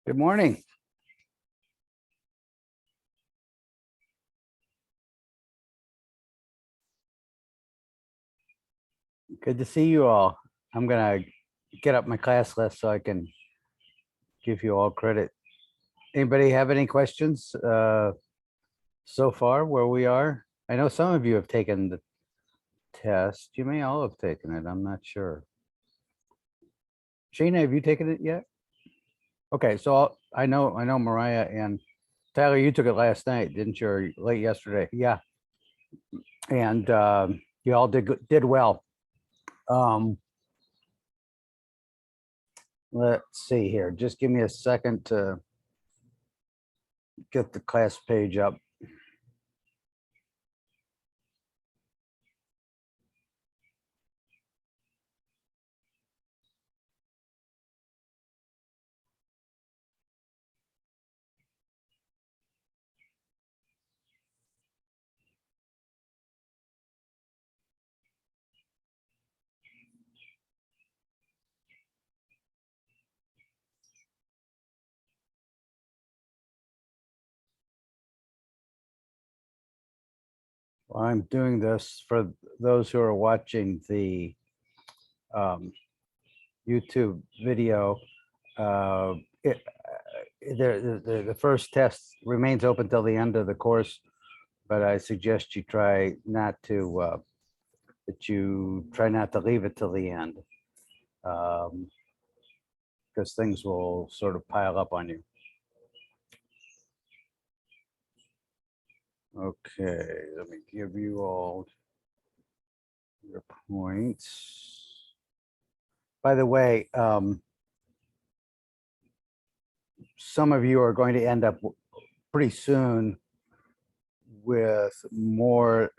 Good morning. Good to see you all. I'm gonna get up my class list so I can give you all credit. Anybody have any questions so far where we are? I know some of you have taken the test. You may all have taken it. I'm not sure. Sheena, have you taken it yet? Okay, so I know Mariah and Tyler, you took it last night, didn't you? Or late yesterday? Yeah. And you all did well. Let's see here. Just give me a second to get the class page up. Well, I'm doing this for those who are watching the YouTube video. The first test remains open till the end of the course, but I suggest you try not to leave it till the end, because things will sort of pile up on you. Okay, let me give you all your points. By the way, some of you are going to end up pretty soon with more,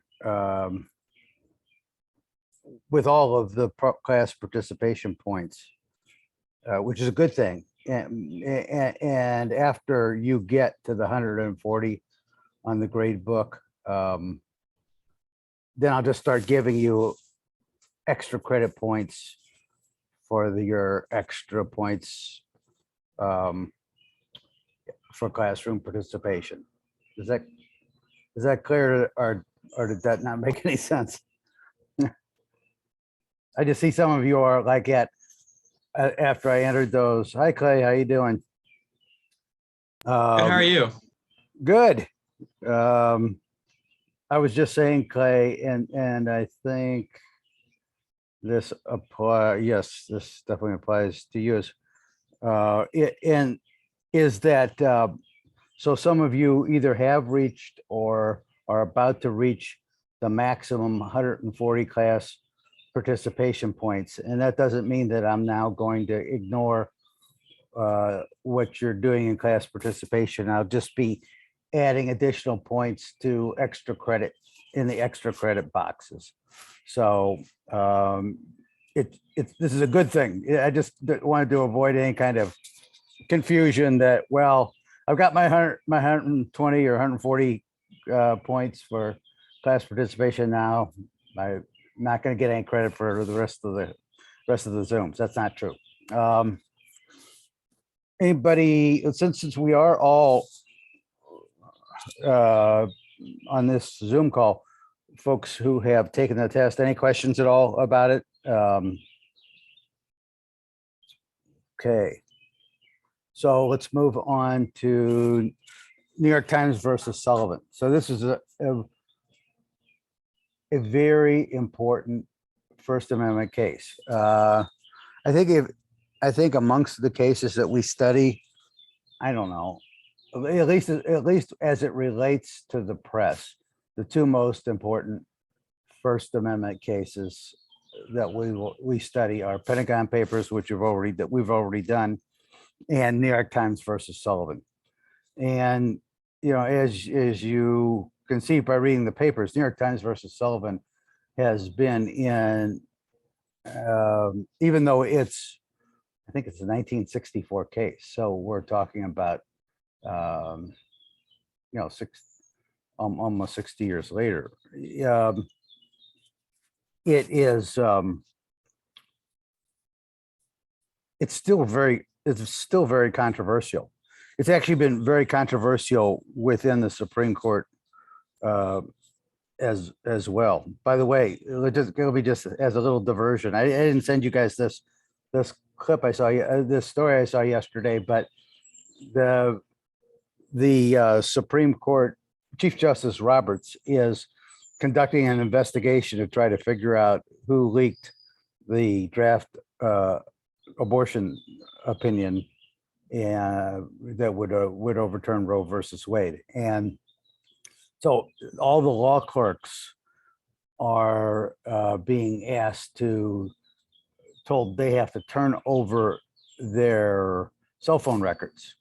with all of the class participation points, which is a good thing. And after you get to the 140 on the grade book, then I'll just start giving you extra credit points for your extra points for classroom participation. Is that clear, or did that not make any sense? I just see some of you are like after I entered those. Hi Clay, how you doing? Good, how are you? Good. I was just saying, Clay, and I think this yes, this definitely applies to you. And is that so some of you either have reached or are about to reach the maximum 140 class participation points. And that doesn't mean that I'm now going to ignore what you're doing in class participation. I'll just be adding additional points to extra credit in the extra credit boxes. So this is a good thing. I just wanted to avoid any kind of confusion that, well, I've got my 120 or 140 points for class participation now. I'm not going to get any credit for the rest of the Zooms. That's not true. Anybody, since we are all on this Zoom call, folks who have taken the test, any questions at all about it? Okay. So let's move on to New York Times versus Sullivan. So this is a very important First Amendment case. I think amongst the cases that we study, I don't know, at least as it relates to the press, the two most important First Amendment cases that we study are Pentagon Papers, which we've already done, and New York Times versus Sullivan. And as you can see by reading the papers, New York Times versus Sullivan has been in, even though I think it's a 1964 case. So we're talking about, almost 60 years later. It is, it's still it's still very controversial. It's actually been very controversial within the Supreme Court as well. By the way, it'll be just as a little diversion. I didn't send you guys this clip I saw, this story I saw yesterday, but the Supreme Court Chief Justice Roberts is conducting an investigation to try to figure out who leaked the draft abortion opinion and that would overturn Roe versus Wade. And so all the law clerks are being told they have to turn over their cell phone records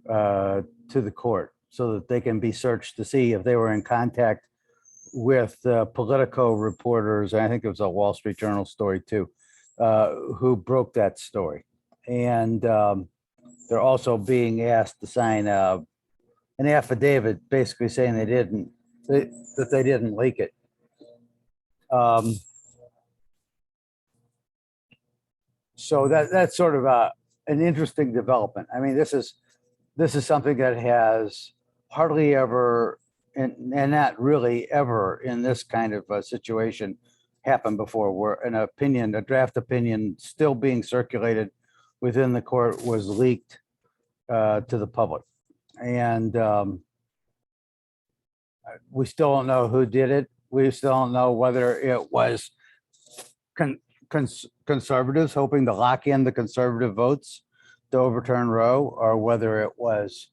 to the court so that they can be searched to see if they were in contact with Politico reporters. I think it was a Wall Street Journal story too, who broke that story. And they're also being asked to sign an affidavit basically saying that they didn't leak it. So that's sort of an interesting development. I mean, this is something that has hardly ever, and not really ever in this kind of a situation happened before, where a draft opinion still being circulated within the court was leaked to the public. And we still don't know who did it. We still don't know whether it was conservatives hoping to lock in the conservative votes to overturn Roe, or whether it was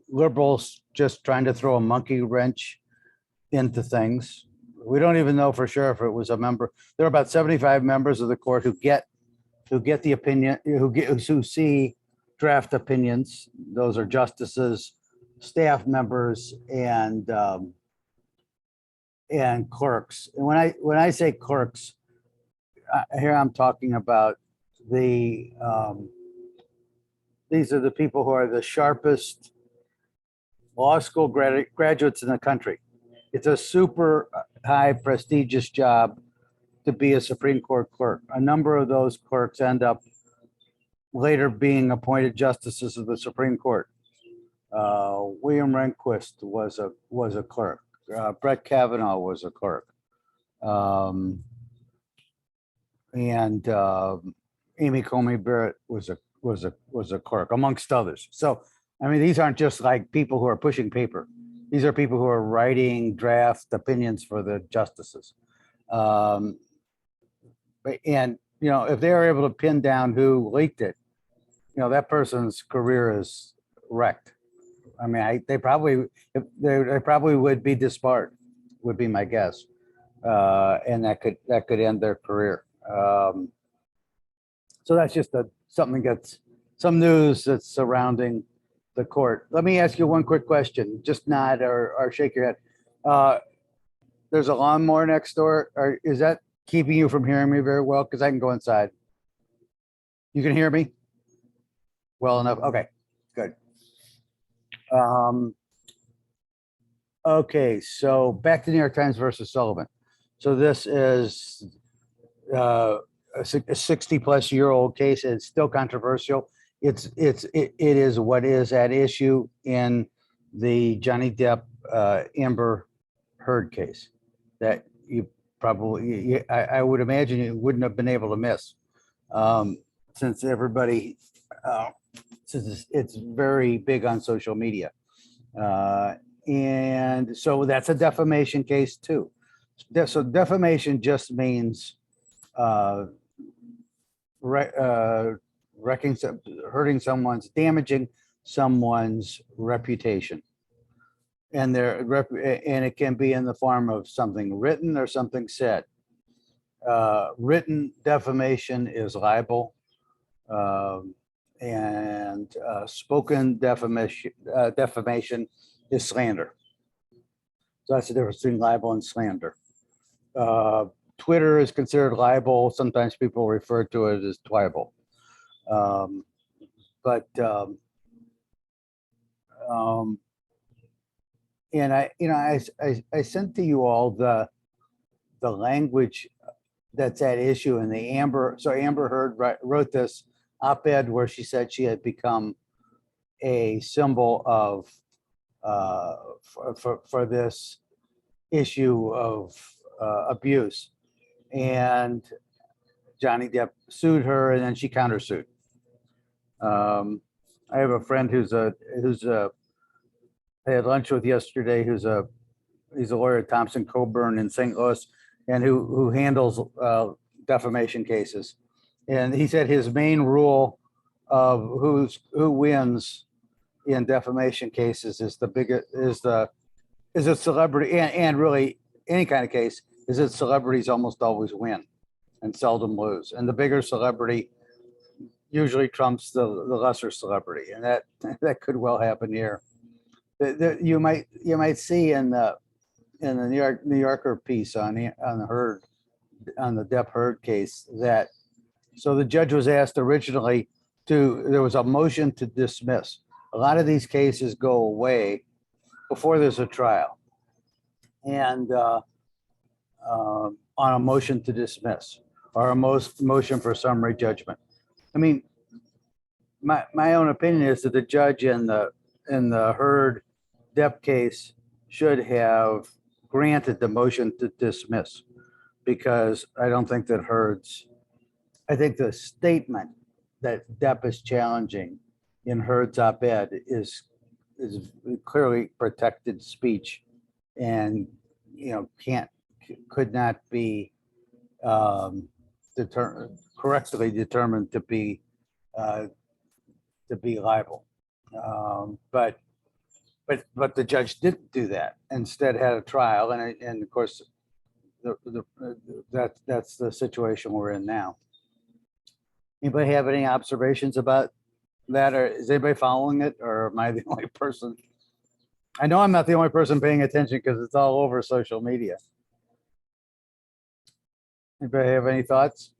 liberals just trying to throw a monkey wrench into things. We don't even know for sure if it was a member. There are about 75 members of the court who get the opinion, who see draft opinions. Those are justices, staff members, and clerks. And when I say clerks, here I'm talking about these are the people who are the sharpest law school graduates in the country. It's a super high prestigious job to be a Supreme Court clerk. A number of those clerks end up later being appointed justices of the Supreme Court. William Rehnquist was a clerk. Brett Kavanaugh was a clerk. And Amy Coney Barrett was a clerk, amongst others. So, I mean, these aren't just like people who are pushing paper. These are people who are writing draft opinions for the justices. And, if they are able to pin down who leaked it, that person's career is wrecked. I mean, they probably would be disbarred, would be my guess. And that could end their career. So that's just some news that's surrounding the court. Let me ask you one quick question. Just nod or shake your head. There's a lawnmower next door. Is that keeping you from hearing me very well? Because I can go inside. You can hear me well enough. Okay, good. Okay, so back to New York Times versus Sullivan. So this is a 60-plus-year-old case. It's still controversial. It is what is at issue in the Johnny Depp Amber Heard case that you probably, I would imagine you wouldn't have been able to miss, since everybody, since it's very big on social media. And so that's a defamation case too. So defamation just means damaging someone's reputation, and it can be in the form of something written or something said. Written defamation is libel, and spoken defamation is slander. So that's the difference between libel and slander. Twitter is considered libel. Sometimes people refer to it as twibel. And I sent to you all the language that's at issue in the Amber. So Amber Heard wrote this op-ed where she said she had become a symbol of for this issue of abuse. And Johnny Depp sued her, and then she countersued. I have a friend who's I had lunch with yesterday, he's a lawyer at Thompson Coburn in St. Louis, and who handles defamation cases. And he said his main rule of who wins in defamation cases is a celebrity, and really any kind of case is that celebrities almost always win and seldom lose. And the bigger celebrity usually trumps the lesser celebrity, and that could well happen here. You might see in the New Yorker piece on the Depp Heard case that, so the judge was asked originally there was a motion to dismiss. A lot of these cases go away before there's a trial, and on a motion to dismiss or a motion for summary judgment. I mean, my own opinion is that the judge in the Heard Depp case should have granted the motion to dismiss, because I don't think that I think the statement that Depp is challenging in Heard's op-ed is clearly protected speech, and could not be correctly determined to be libel. But the judge didn't do that. Instead, had a trial, and of course, that's the situation we're in now. Anybody have any observations about that, or is anybody following it, or am I the only person? I know I'm not the only person paying attention because it's all over social media. Anybody have any thoughts?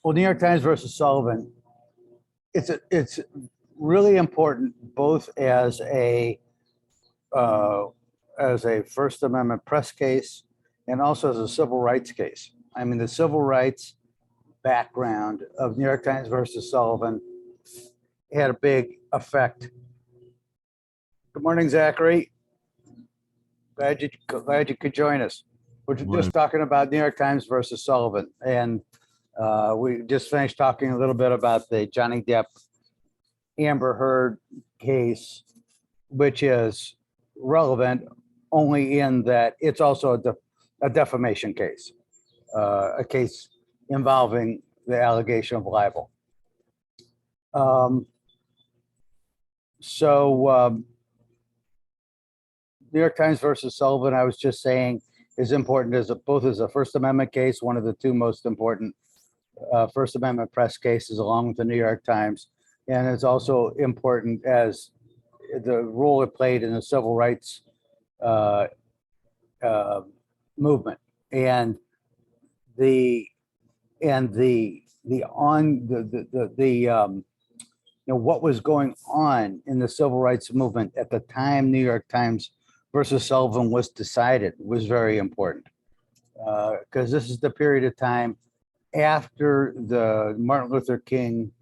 Well, New York Times versus Sullivan, it's really important both as a First Amendment press case and also as a civil rights case. I mean, the civil rights background of New York Times versus Sullivan had a big effect. Good morning, Zachary. Glad you could join us. We're just talking about New York Times versus Sullivan, and we just finished talking a little bit about the Johnny Depp Amber Heard case, which is relevant only in that it's also a defamation case, a case involving the allegation of libel. New York Times versus Sullivan, I was just saying, is important both as a First Amendment case, one of the two most important First Amendment press cases, along with the New York Times, and it's also important as the role it played in the civil rights movement, and what was going on in the civil rights movement at the time New York Times versus Sullivan was decided was very important, because this is the period of time after the Martin Luther King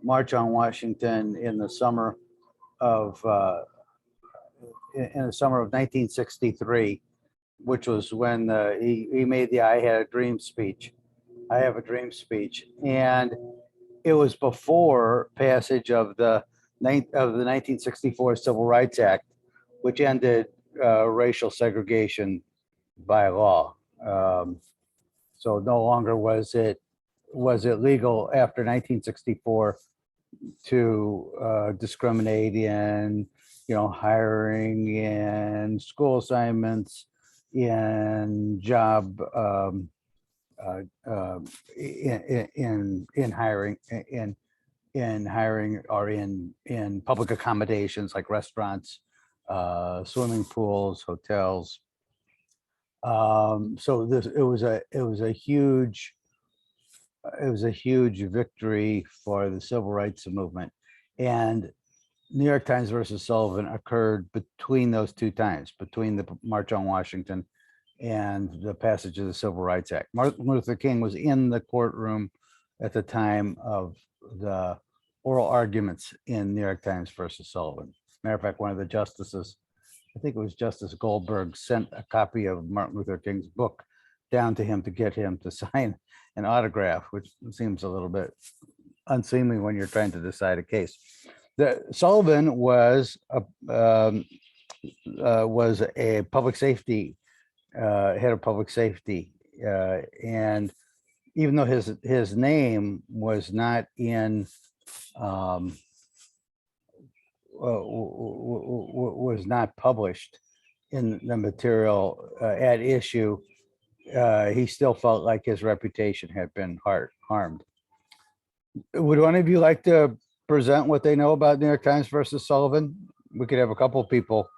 March on Washington in the summer of 1963, which was when he made the I Have a Dream speech, and it was before passage of the 1964 Civil Rights Act, which ended racial segregation by law. So no longer was it legal after 1964 to discriminate in hiring and school assignments, in job in hiring or in public accommodations like restaurants, swimming pools, hotels. So it was a huge victory for the civil rights movement, and New York Times versus Sullivan occurred between those two times, between the March on Washington and the passage of the Civil Rights Act. Martin Luther King was in the courtroom at the time of the oral arguments in New York Times versus Sullivan. Matter of fact, one of the justices, I think it was Justice Goldberg, sent a copy of Martin Luther King's book down to him to get him to sign an autograph, which seems a little bit unseemly when you're trying to decide a case. The Sullivan was a public safety head of public safety, and even though his name was not in was not published in the material at issue, he still felt like his reputation had been harmed. Would one of you like to present what they know about New York Times versus Sullivan? We could have a couple of people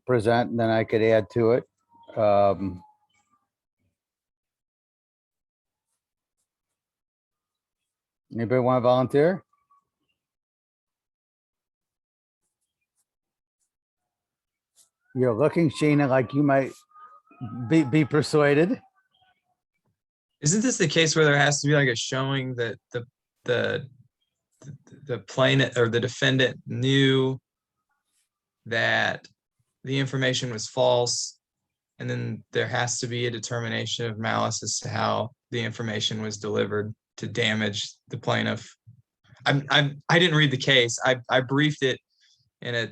present, and then I could add to it. Anybody want to volunteer? You're looking, Sheena, like you might be persuaded. Isn't this the case where there has to be like a showing that the plaintiff or the defendant knew that the information was false, and then there has to be a determination of malice as to how the information was delivered to damage the plaintiff? I didn't read the case. I briefed it in a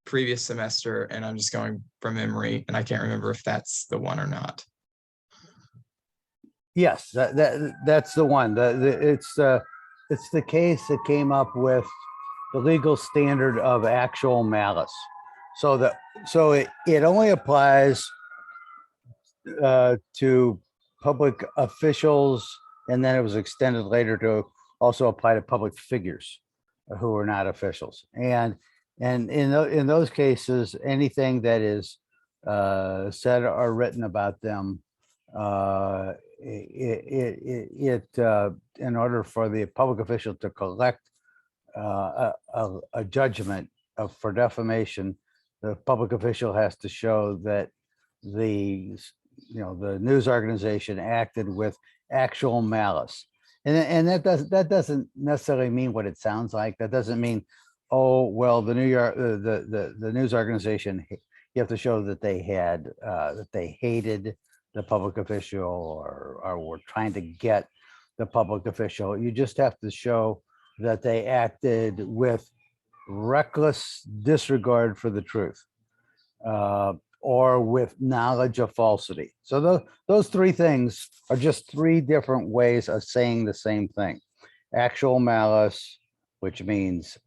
previous semester, and I'm just going from memory, and I can't remember if that's the one or not. Yes, that's the one. It's the case that came up with the legal standard of actual malice. So it only applies to public officials, and then it was extended later to also apply to public figures who are not officials. And in those cases, anything that is said or written about them, in order for the public official to collect a judgment for defamation, the public official has to show that the news organization acted with actual malice. And that doesn't necessarily mean what it sounds like. That doesn't mean, oh, well, the news organization, you have to show that they had that they hated the public official or were trying to get the public official. You just have to show that they acted with reckless disregard for the truth, or with knowledge of falsity. So those three things are just three different ways of saying the same thing. Actual malice, which means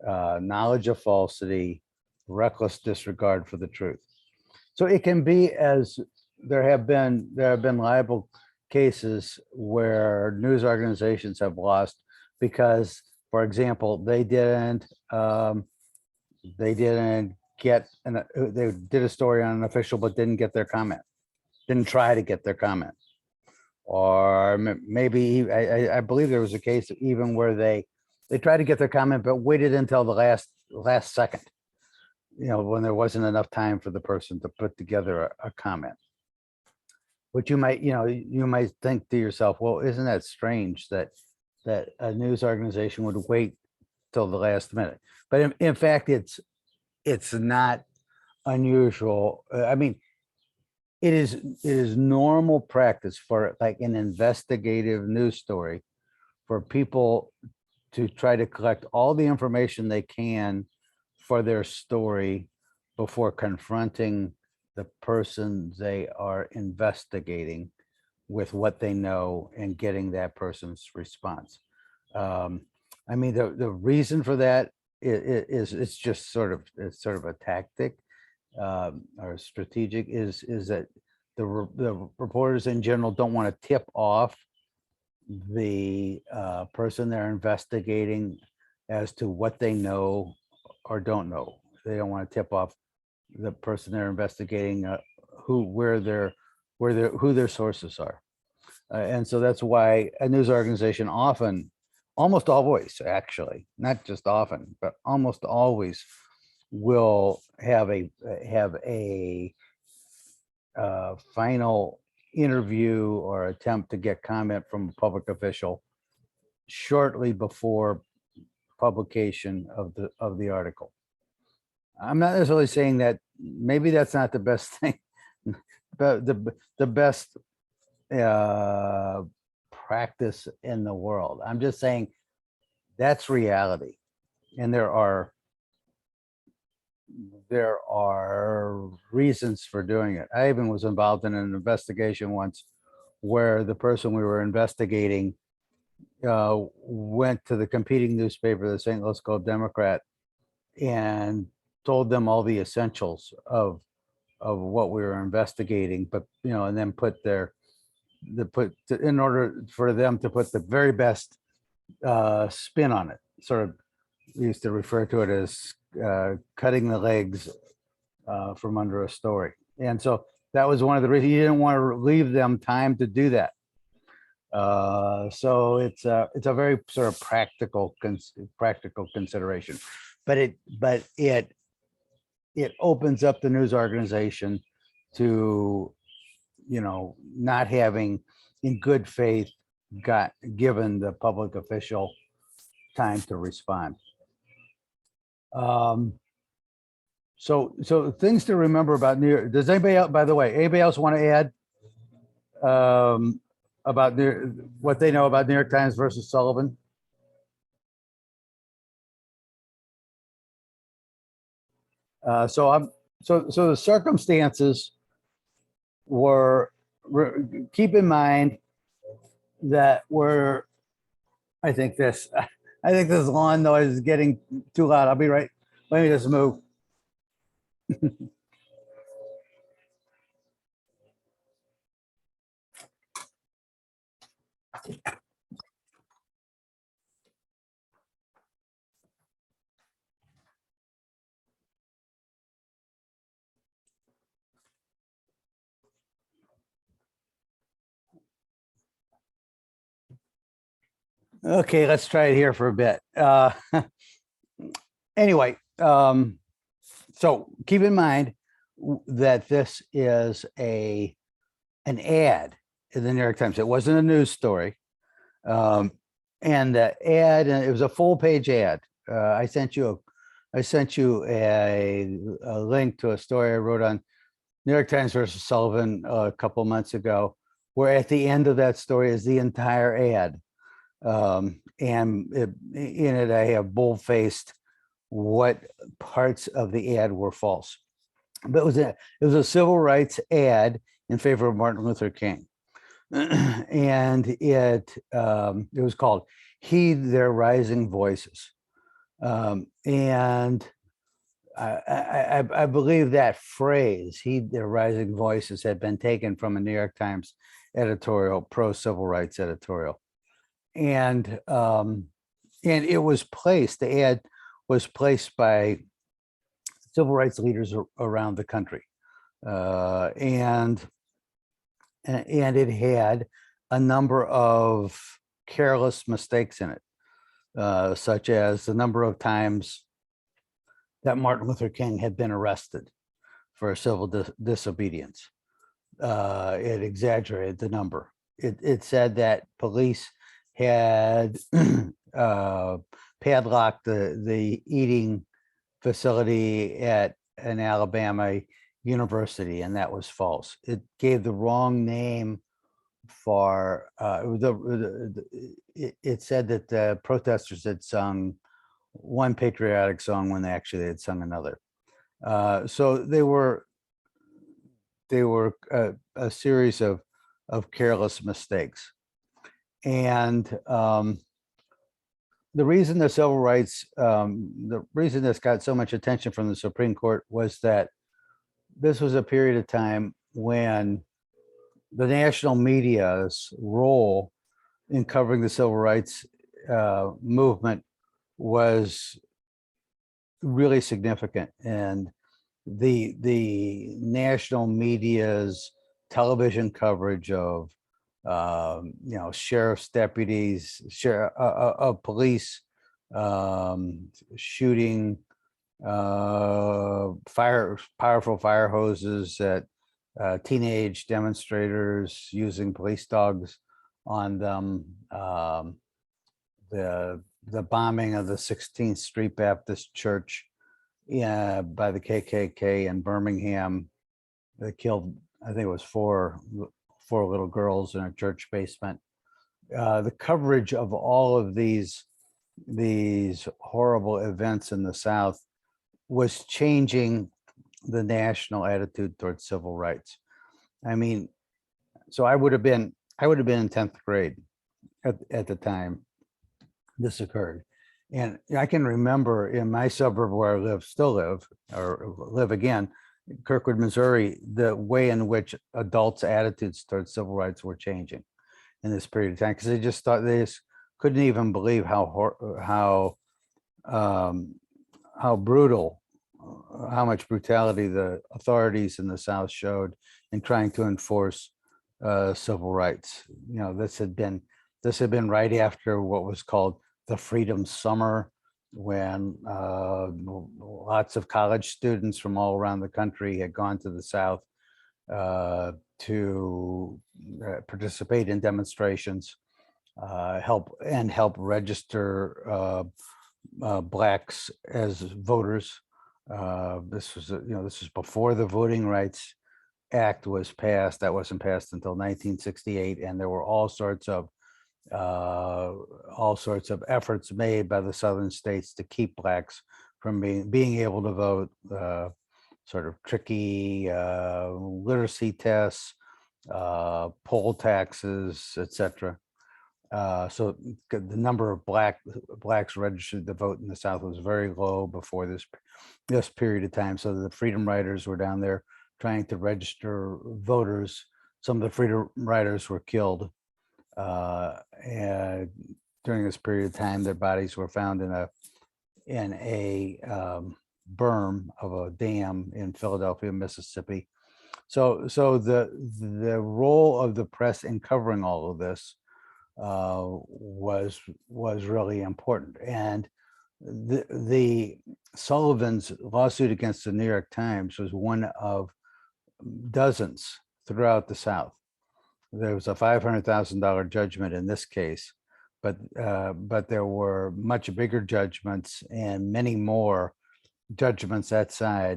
knowledge of falsity, reckless disregard for the truth. So it can be, as there have been libel cases where news organizations have lost because, for example, they did a story on an official but didn't get their comment, didn't try to get their comment. Or maybe I believe there was a case even where they tried to get their comment but waited until the last second, when there wasn't enough time for the person to put together a comment. But you might think to yourself, well, isn't that strange that a news organization would wait till the last minute? But in fact, it's not unusual. I mean, it is normal practice for like an investigative news story for people to try to collect all the information they can for their story before confronting the person they are investigating with what they know and getting that person's response. I mean, the reason for that is it's just sort of a tactic or strategic, is that the reporters in general don't want to tip off the person they're investigating as to what they know or don't know. They don't want to tip off the person they're investigating who their sources are. And so that's why a news organization often almost always, actually, not just often, but almost always will have a final interview or attempt to get comment from a public official shortly before publication of the article. I'm not necessarily saying that maybe that's not the best thing, but the best practice in the world. I'm just saying that's reality, and there are reasons for doing it. I even was involved in an investigation once where the person we were investigating went to the competing newspaper, the St. Louis Globe Democrat, and told them all the essentials of what we were investigating, but and then in order for them to put the very best spin on it. Sort of, we used to refer to it as cutting the legs from under a story. And so that was one of the reasons. You didn't want to leave them time to do that. So it's a very sort of practical consideration, but it opens up the news organization to not having in good faith given the public official time to respond. So things to remember about New York. Does anybody else, by the way, anybody else want to add about what they know about New York Times versus Sullivan? So the circumstances were, keep in mind that I think this lawn noise is getting too loud. I'll be right. Let me just move. Okay, let's try it here for a bit. Anyway, so keep in mind that this is an ad in the New York Times. It wasn't a news story. And the ad, and it was a full page ad. I sent you a link to a story I wrote on New York Times versus Sullivan a couple months ago, where at the end of that story is the entire ad. And in it, I have bold-faced what parts of the ad were false. But it was a civil rights ad in favor of Martin Luther King. And it was called "Heed Their Rising Voices," and I believe that phrase "Heed Their Rising Voices" had been taken from a New York Times editorial, pro-civil rights editorial, and it was placed. The ad was placed by civil rights leaders around the country, and it had a number of careless mistakes in it, such as the number of times that Martin Luther King had been arrested for civil disobedience. It exaggerated the number. It said that police had padlocked the eating facility at an Alabama university, and that was false. It gave the wrong name for it said that the protesters had sung one patriotic song when they actually had sung another. So they were a series of careless mistakes. And the reason the reason this got so much attention from the Supreme Court was that this was a period of time when the national media's role in covering the civil rights movement was really significant, and the national media's television coverage of sheriff's deputies, police, shooting powerful fire hoses at teenage demonstrators, using police dogs on them. The bombing of the 16th Street Baptist Church by the KKK in Birmingham that killed, I think it was four little girls in a church basement. The coverage of all of these horrible events in the South was changing the national attitude towards civil rights. I mean, so I would have been in 10th grade at the time this occurred. And I can remember in my suburb where I still live again, Kirkwood, Missouri, the way in which adults' attitudes towards civil rights were changing in this period of time, because they just couldn't even believe how brutal, how much brutality the authorities in the South showed in trying to enforce civil rights. This had been right after what was called the Freedom Summer, when lots of college students from all around the country had gone to the South to participate in demonstrations, help register Blacks as voters. This was before the Voting Rights Act was passed. That wasn't passed until 1968, and there were all sorts of efforts made by the Southern states to keep Blacks from being able to vote. Sort of tricky literacy tests, poll taxes, etc. So the number of blacks registered to vote in the South was very low before this period of time. So the Freedom Riders were down there trying to register voters. Some of the Freedom Riders were killed. And during this period of time, their bodies were found in a berm of a dam in Philadelphia, Mississippi. So the role of the press in covering all of this was really important. And the Sullivan's lawsuit against the New York Times was one of dozens throughout the South. There was a $500,000 judgment in this case, but there were much bigger judgments and many more judgments that size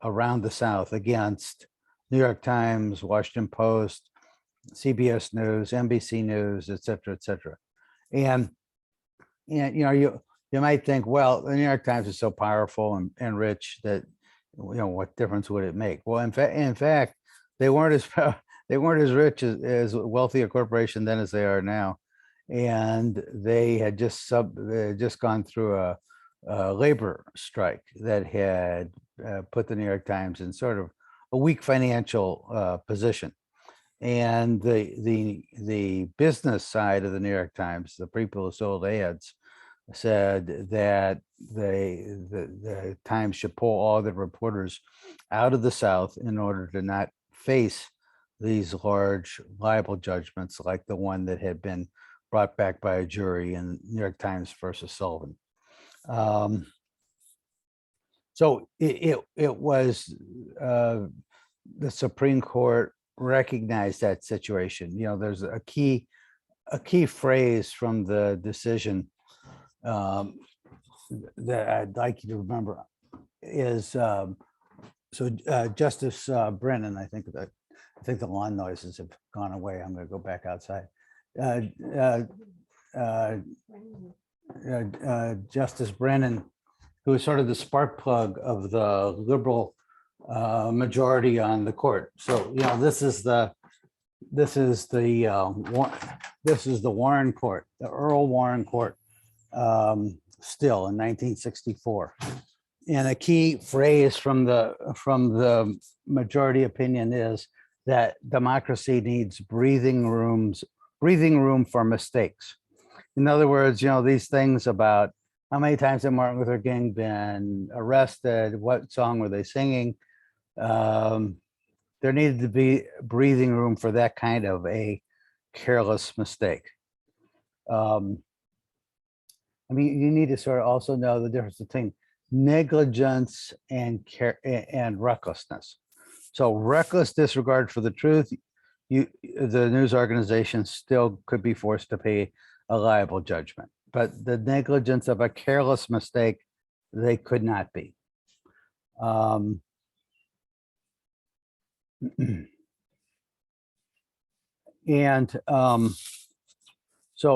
around the South against New York Times, Washington Post, CBS News, NBC News, et cetera. And you might think, well, the New York Times is so powerful and rich that what difference would it make? Well, in fact, they weren't as rich as wealthy a corporation then as they are now, and they had just gone through a labor strike that had put the New York Times in sort of a weak financial position. And the business side of the New York Times, the people who sold ads, said that the Times should pull all the reporters out of the South in order to not face these large libel judgments like the one that had been brought back by a jury in New York Times versus Sullivan. So it was the Supreme Court recognized that situation. There's a key phrase from the decision that I'd like you to remember is Justice Brennan. I think the lawn noises have gone away. I'm going to go back outside. Justice Brennan, who is sort of the spark plug of the liberal majority on the court. So this is the Warren Court, the Earl Warren Court, still in 1964. And a key phrase from the majority opinion is that democracy needs breathing room for mistakes. In other words, these things about how many times had Martin Luther King been arrested, what song were they singing, there there needed to be breathing room for that kind of a careless mistake. I mean, you need to sort of also know the difference between negligence and recklessness. So reckless disregard for the truth, the news organization still could be forced to pay a liable judgment. But the negligence of a careless mistake, they could not be. So,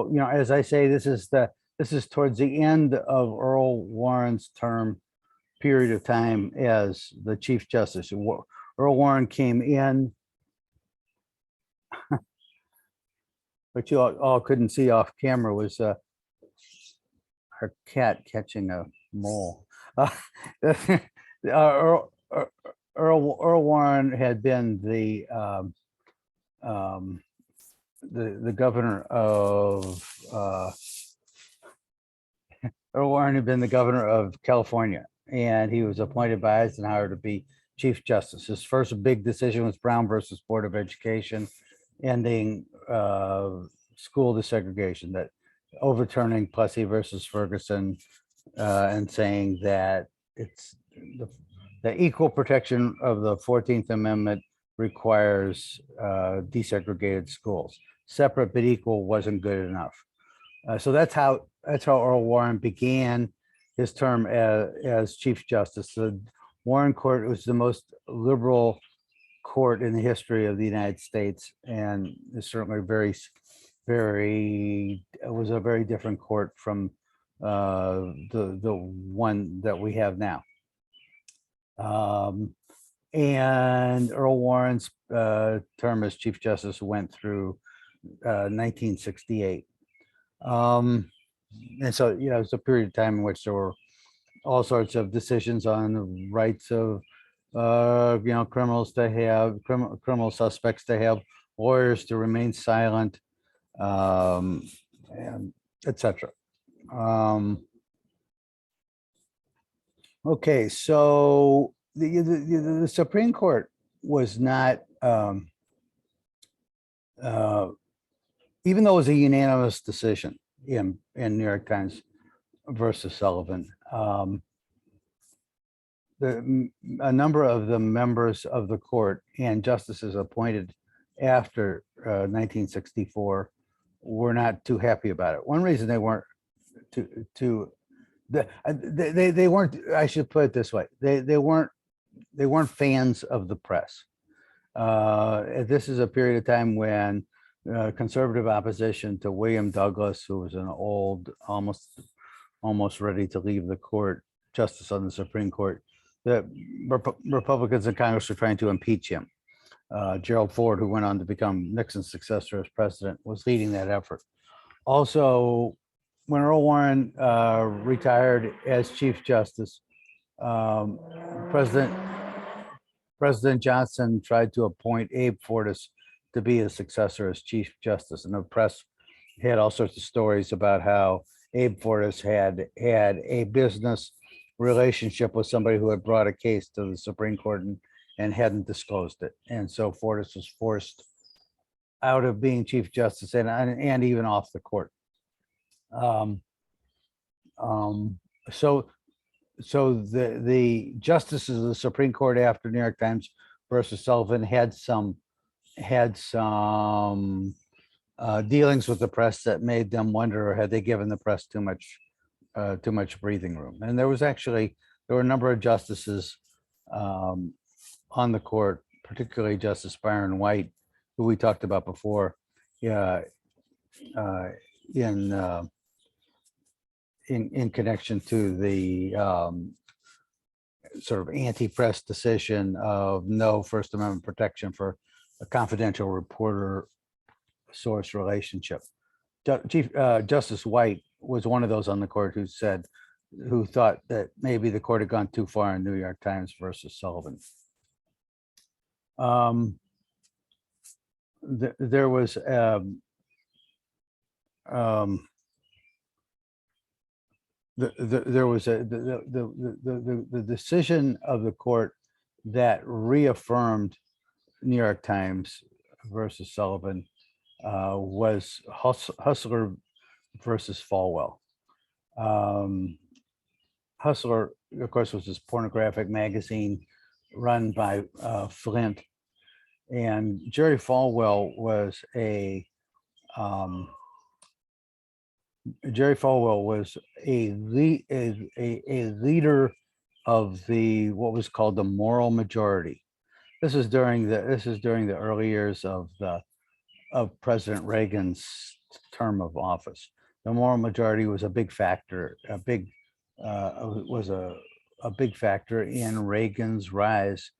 you know, as I say, this is towards the end of Earl Warren's term period of time as the Chief Justice. Earl Warren came in, but you all couldn't see off camera was her cat catching a mole. Earl Warren had been the governor of Earl Warren had been the governor of California, and he was appointed by Eisenhower to be Chief Justice. His first big decision was Brown versus Board of Education, ending school desegregation, that overturning Plessy versus Ferguson, and saying that it's the equal protection of the 14th Amendment requires desegregated schools. Separate but equal wasn't good enough. So that's how Earl Warren began his term as Chief Justice. The Warren Court was the most liberal court in the history of the United States, and is certainly it was a very different court from the one that we have now. And Earl Warren's term as Chief Justice went through 1968. And so, you know, it's a period of time in which there were all sorts of decisions on the rights of, you know, criminals to have, criminal suspects to have lawyers to remain silent, and etc. Okay, so the Supreme Court was not, even though it was a unanimous decision in New York Times versus Sullivan, a number of the members of the court and justices appointed after 1964 were not too happy about it. One reason they weren't they weren't, I should put it this way, they weren't fans of the press. This is a period of time when conservative opposition to William Douglas, who was an old, almost ready to leave the court, justice on the Supreme Court, the Republicans in Congress were trying to impeach him. Gerald Ford, who went on to become Nixon's successor as president, was leading that effort. Also, when Earl Warren retired as Chief Justice, President Johnson tried to appoint Abe Fortas to be his successor as Chief Justice, and the press had all sorts of stories about how Abe Fortas had a business relationship with somebody who had brought a case to the Supreme Court and hadn't disclosed it, and so Fortas was forced out of being Chief Justice and even off the court. So the justices of the Supreme Court after New York Times versus Sullivan had some dealings with the press that made them wonder, had they given the press too much breathing room? And there were a number of justices on the court, particularly Justice Byron White, who we talked about before, in connection to the sort of anti-press decision of no First Amendment protection for a confidential reporter source relationship. Justice White was one of those on the court who thought that maybe the court had gone too far in New York Times versus Sullivan. There was the decision of the court that reaffirmed New York Times versus Sullivan was Hustler versus Falwell. Hustler, of course, was this pornographic magazine run by Flint, and Jerry Falwell was Jerry Falwell was a leader of the what was called the moral majority. This is during the early years of President Reagan's term of office. The moral majority was a big factor, a big factor in Reagan's rise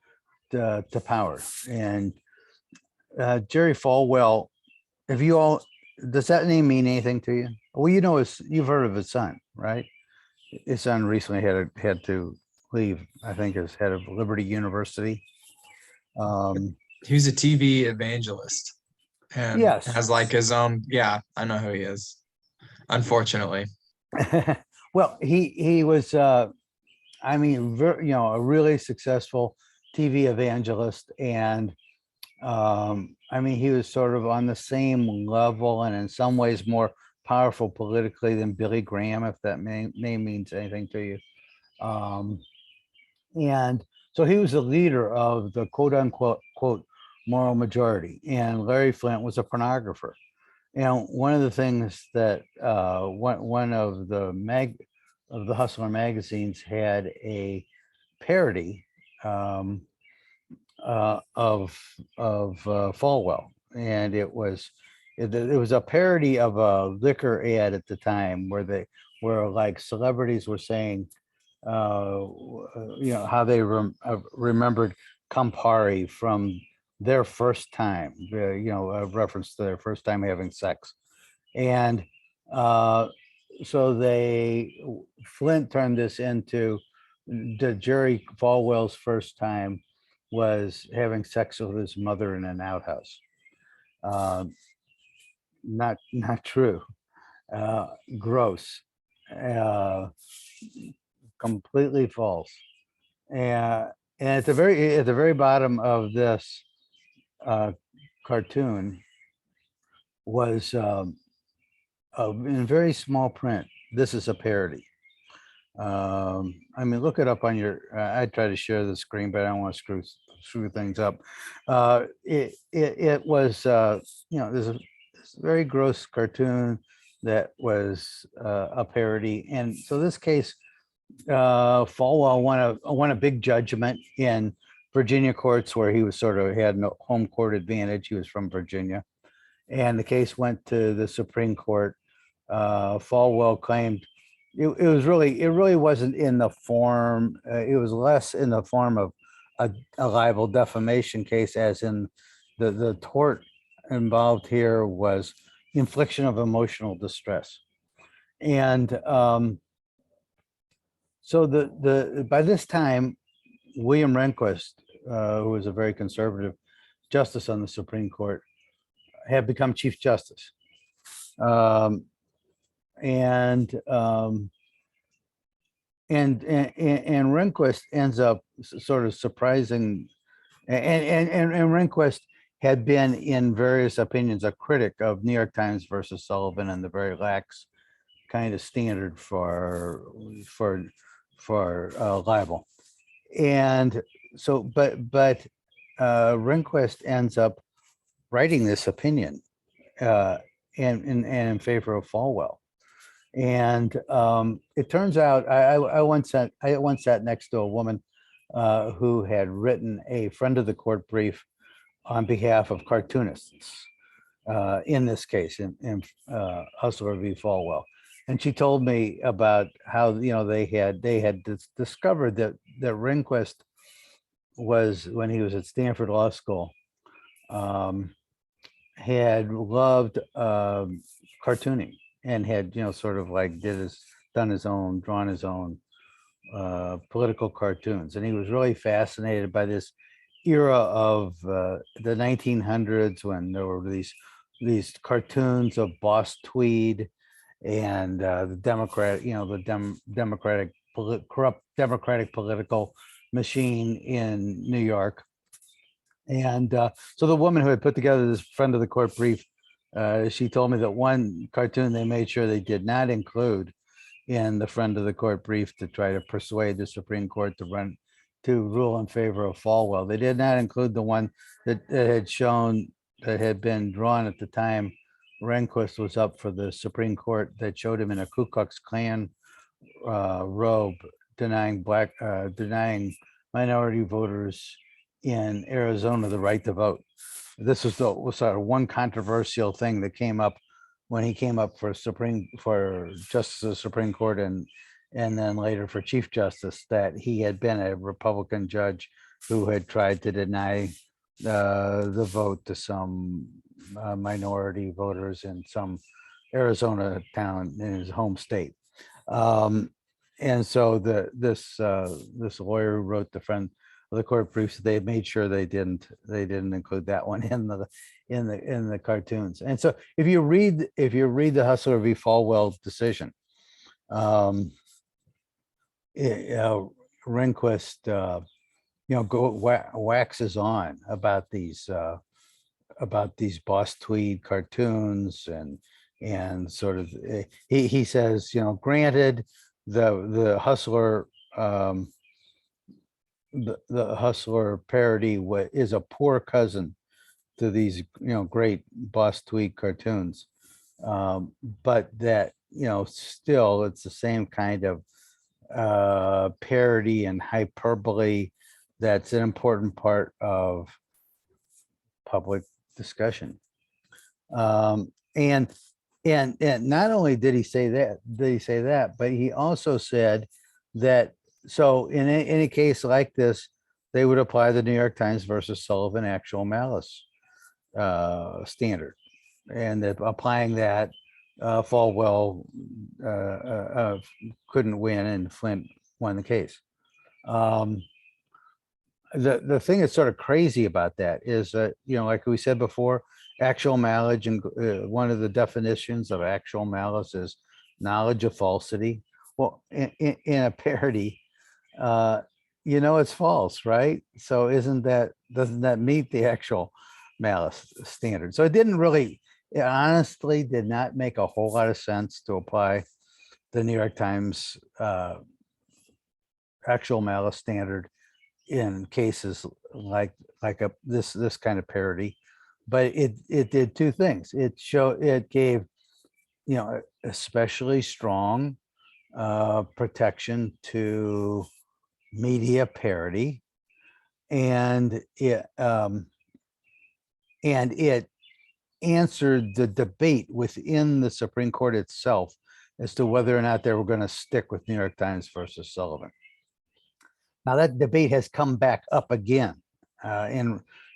to power. And Jerry Falwell, have you all, does that name mean anything to you? Well, you know, you've heard of his son, right? His son recently had to leave, I think, as head of Liberty University. He was a TV evangelist and Yes. has like his own. Yeah, I know who he is. Unfortunately. Well, he was, I mean, a really successful TV evangelist, and I mean, he was sort of on the same level and in some ways more powerful politically than Billy Graham, if that name means anything to you. And so he was the leader of the quote unquote moral majority, and Larry Flint was a pornographer. And one of the things that one of the Hustler magazines had a parody of Falwell, and it was a parody of a liquor ad at the time where like celebrities were saying, how they remembered Campari from their first time, a reference to their first time having sex. And so Flint turned this into Jerry Falwell's first time was having sex with his mother in an outhouse. Not true. Gross. Completely false. And at the very bottom of this cartoon was in very small print, "This is a parody." I mean, look it up on your. I try to share the screen, but I don't want to screw things up. It was there's a very gross cartoon that was a parody, and so this case, Falwell won a big judgment in Virginia courts where he was had no home court advantage. He was from Virginia, and the case went to the Supreme Court. Falwell claimed it really wasn't in the form. It was less in the form of a libel defamation case, as in the tort involved here was infliction of emotional distress. And so by this time, William Rehnquist, who was a very conservative justice on the Supreme Court, had become Chief Justice. And Rehnquist ends up sort of surprising, and Rehnquist had been, in various opinions, a critic of New York Times versus Sullivan and the very lax kind of standard for libel. And so, but Rehnquist ends up writing this opinion in favor of Falwell. And it turns out I once sat next to a woman who had written a friend of the court brief on behalf of cartoonists in this case, in Hustler v. Falwell. And she told me about how they had discovered that Rehnquist was, when he was at Stanford Law School, had loved cartooning and had sort of like drawn his own political cartoons, and he was really fascinated by this era of the 1900s when there were these cartoons of Boss Tweed and the corrupt democratic political machine in New York. And so the woman who had put together this friend of the court brief, she told me that one cartoon they made sure they did not include in the friend of the court brief to try to persuade the Supreme Court to rule in favor of Falwell. They did not include the one that had been drawn at the time Rehnquist was up for the Supreme Court, that showed him in a Ku Klux Klan robe, denying minority voters in Arizona the right to vote. This was sort of one controversial thing that came up when he came up for Justice of the Supreme Court and then later for Chief Justice, that he had been a Republican judge who had tried to deny the vote to some minority voters in some Arizona town in his home state. And so this lawyer who wrote the friend of the court briefs, they made sure they didn't include that one in the cartoons. And so if you read the Hustler v. Falwell decision, Rehnquist waxes on about these Boss Tweed cartoons and sort of he says, granted the Hustler the Hustler parody is a poor cousin to these great Boss Tweed cartoons, but that still it's the same kind of parody and hyperbole that's an important part of public discussion. And not only did he say that, but he also said that, so in any case like this, they would apply the New York Times versus Sullivan actual malice standard, and that applying that, Falwell couldn't win and Flint won the case. The thing that's sort of crazy about that is that, like we said before, actual malice, and one of the definitions of actual malice is knowledge of falsity. Well, in a parody, it's false, right? So doesn't that meet the actual malice standard? So it honestly did not make a whole lot of sense to apply the New York Times actual malice standard in cases like this kind of parody. But it did two things. It gave especially strong protection to media parody, and it answered the debate within the Supreme Court itself as to whether or not they were going to stick with New York Times versus Sullivan. Now that debate has come back up again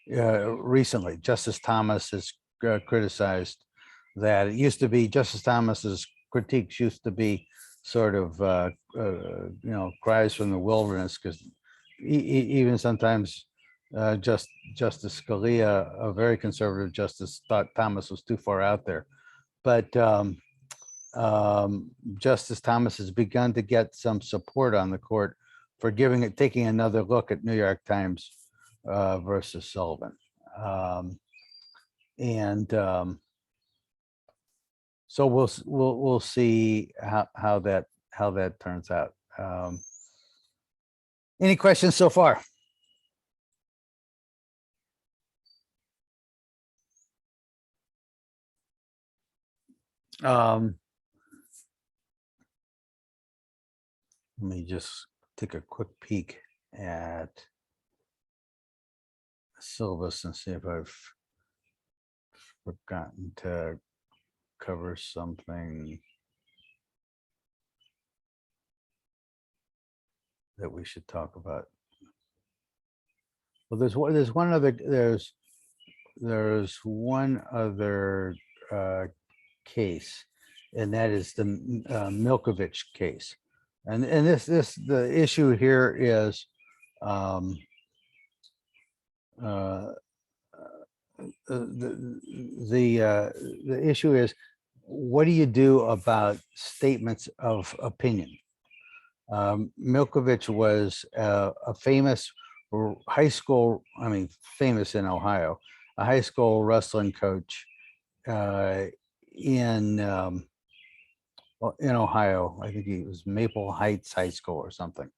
recently. Justice Thomas has criticized that. It used to be Justice Thomas's critiques used to be sort of cries from the wilderness, because even sometimes Justice Scalia, a very conservative justice, thought Thomas was too far out there. But Justice Thomas has begun to get some support on the court for taking another look at New York Times versus Sullivan. So we'll see how that turns out. Any questions so far? Let me just take a quick peek at syllabus and see if I've forgotten to cover something that we should talk about. Well, there's one other case, and that is the Milkovich case. And the issue here is the issue is, what do you do about statements of opinion? Milkovich was a famous high school, I mean, famous in Ohio, a high school wrestling coach uh, in in Ohio. I think he was Maple Heights High School or something.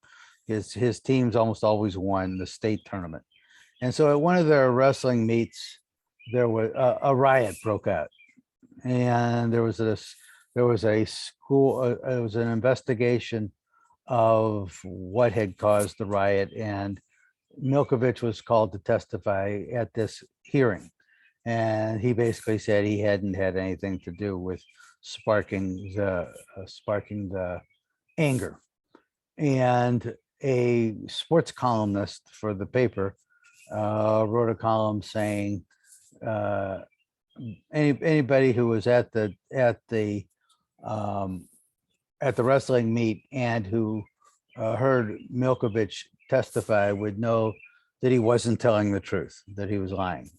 His teams almost always won the state tournament. And so at one of their wrestling meets, there was a riot broke out, and there was a school. It was an investigation of what had caused the riot, and Milkovich was called to testify at this hearing, and he basically said he hadn't had anything to do with sparking the anger. And a sports columnist for the paper wrote a column saying anybody who was at the wrestling meet and who heard Milkovich testify would know that he wasn't telling the truth, that he was lying.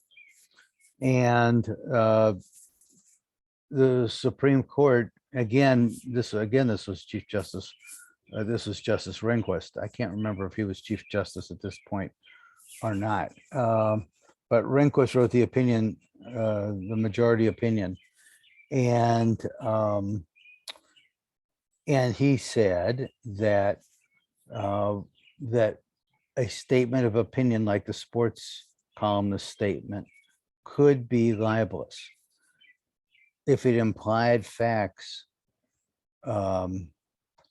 And the Supreme Court, this was Chief Justice, this was Justice Rehnquist. I can't remember if he was Chief Justice at this point or not. But Rehnquist wrote the opinion, the majority opinion, and he said that that a statement of opinion like the sports columnist statement could be libelous if it implied facts,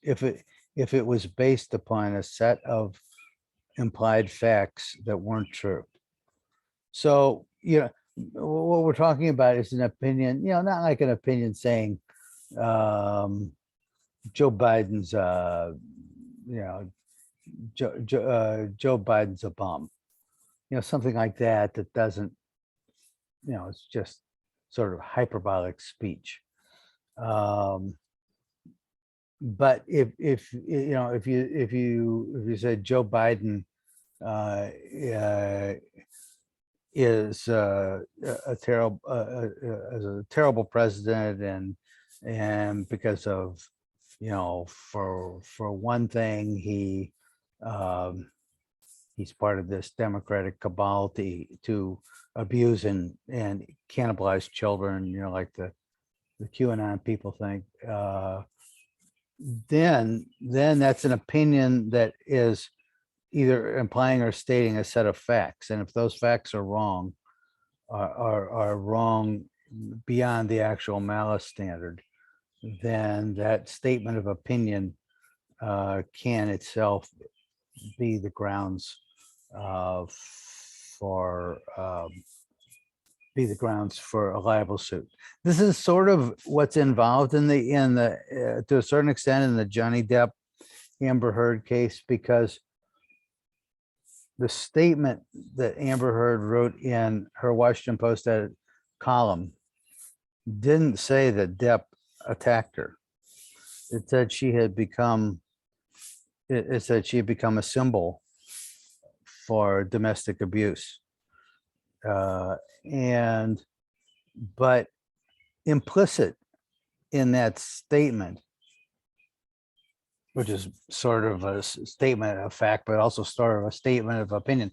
if it was based upon a set of implied facts that weren't true. So, what we're talking about is an opinion, not like an opinion saying Joe Biden's, Joe Biden's a bum, something like that, that doesn't, it's just sort of hyperbolic speech. But if you said Joe Biden is a terrible president, and because of for one thing he's part of this Democratic cabal to abuse and cannibalize children, like the QAnon people think, then that's an opinion that is either implying or stating a set of facts. And if those facts are wrong, are wrong beyond the actual malice standard, then that statement of opinion can itself be the grounds for a libel suit. This is sort of what's involved in the to a certain extent in the Johnny Depp Amber Heard case, because the statement that Amber Heard wrote in her Washington Post column didn't say that Depp attacked her. It said she had become a symbol for domestic abuse. But implicit in that statement, which is sort of a statement of fact, but also sort of a statement of opinion,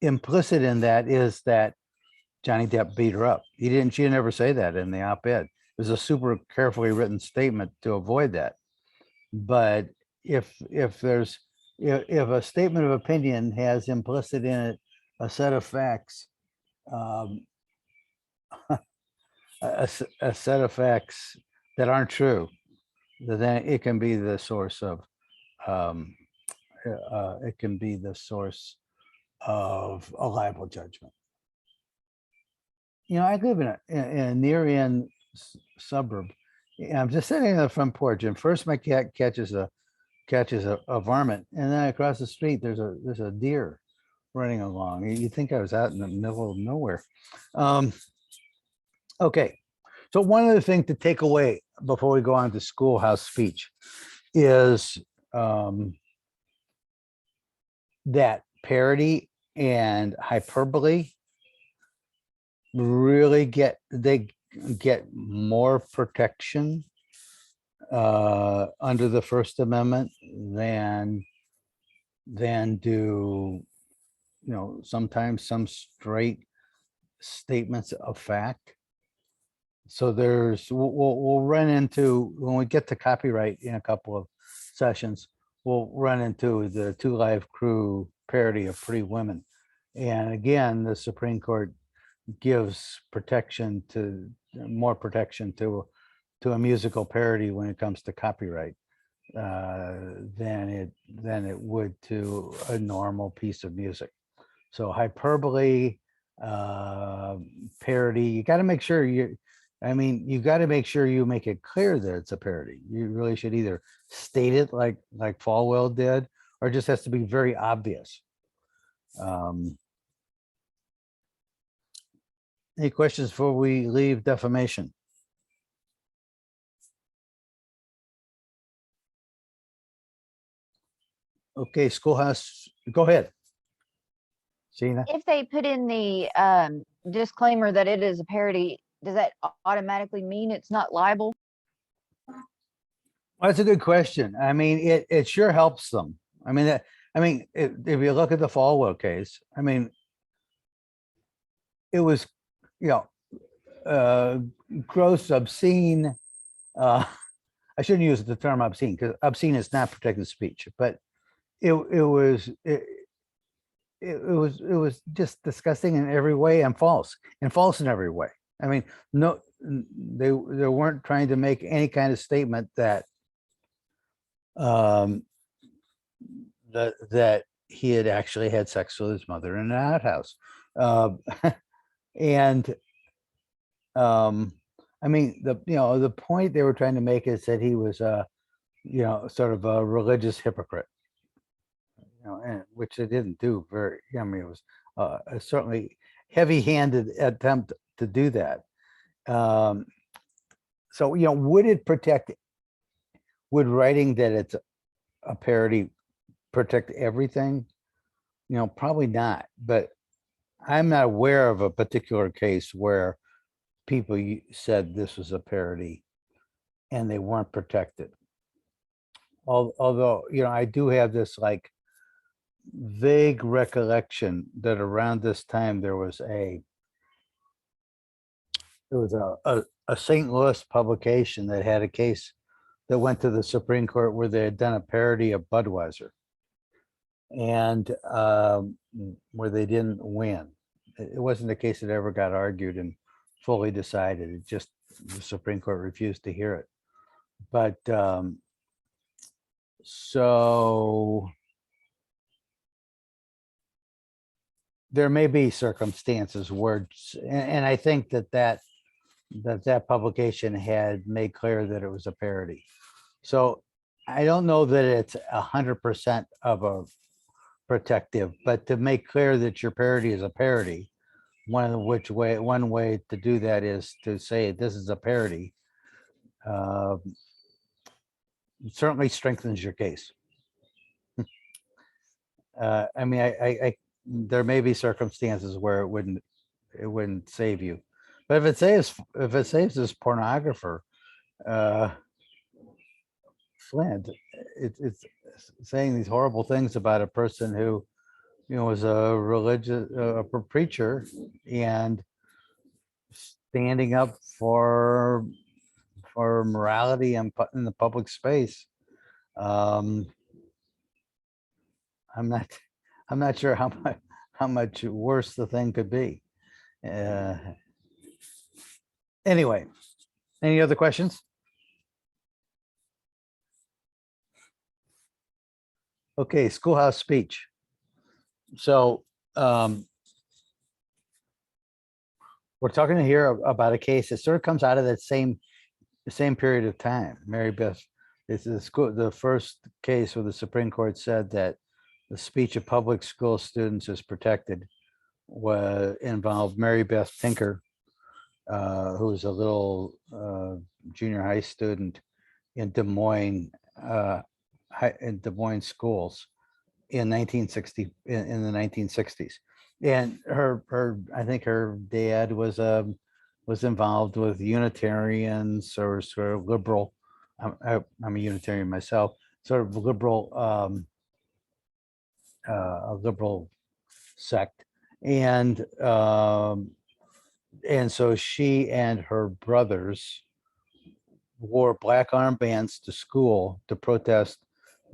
implicit in that is that Johnny Depp beat her up. She didn't ever say that in the op-ed. It was a super carefully written statement to avoid that. But if a statement of opinion has implicit in it a set of facts, a set of facts that aren't true, then it can be the source of a libel judgment. I live in a near-in suburb. I'm just sitting on the front porch, and first my cat catches a varmint, and then across the street there's a deer running along. You'd think I was out in the middle of nowhere. Okay, so one other thing to take away before we go on to schoolhouse speech is that parody and hyperbole really get more protection under the First Amendment than do sometimes some straight statements of fact. So we'll run into, when we get to copyright in a couple of sessions, we'll run into the Two Live Crew parody of Pretty Women. And again, the Supreme Court gives more protection to a musical parody when it comes to copyright than it would to a normal piece of music. So hyperbole, parody, you got to make sure you make it clear that it's a parody. You really should either state it like Falwell did, or it just has to be very obvious. Any questions before we leave defamation? Okay, schoolhouse, go ahead. Gina? If they put in the disclaimer that it is a parody, does that automatically mean it's not liable? Well, that's a good question. I mean, it sure helps them. I mean, if you look at the Falwell case, I mean, it was, gross, obscene. I shouldn't use the term obscene because obscene is not protected speech, but it was just disgusting in every way and false in every way. I mean, no, they weren't trying to make any kind of statement that that he had actually had sex with his mother in an outhouse. And I mean, the point they were trying to make is that he was sort of a religious hypocrite, and which they didn't do very. I mean, it was a certainly heavy-handed attempt to do that. So would writing that it's a parody protect everything? Probably not. But I'm not aware of a particular case where people said this was a parody and they weren't protected. Although, I do have this like vague recollection that around this time there was a St. Louis publication that had a case that went to the Supreme Court where they had done a parody of Budweiser, and where they didn't win. It wasn't a case that ever got argued and fully decided. It just, the Supreme Court refused to hear it. But so there may be circumstances where, and I think that publication had made clear that it was a parody. So I don't know that it's 100% of a protective, but to make clear that your parody is a parody, one way to do that is to say this is a parody. It certainly strengthens your case. I mean, I there may be circumstances where it wouldn't save you, but if it saves this pornographer, Flint, it's saying these horrible things about a person who, was a religious preacher and standing up for morality and in the public space. I'm not sure how much worse the thing could be. Anyway, any other questions? Okay, schoolhouse speech. So we're talking here about a case that sort of comes out of that same period of time. Mary Beth, this is the first case where the Supreme Court said that the speech of public school students is protected, involved Mary Beth Tinker, who was a little junior high student in Des Moines schools in 1960 in the 1960s, and I think her dad was involved with Unitarians or sort of liberal. I'm a Unitarian myself, sort of liberal, a liberal sect. And so she and her brothers wore black armbands to school to protest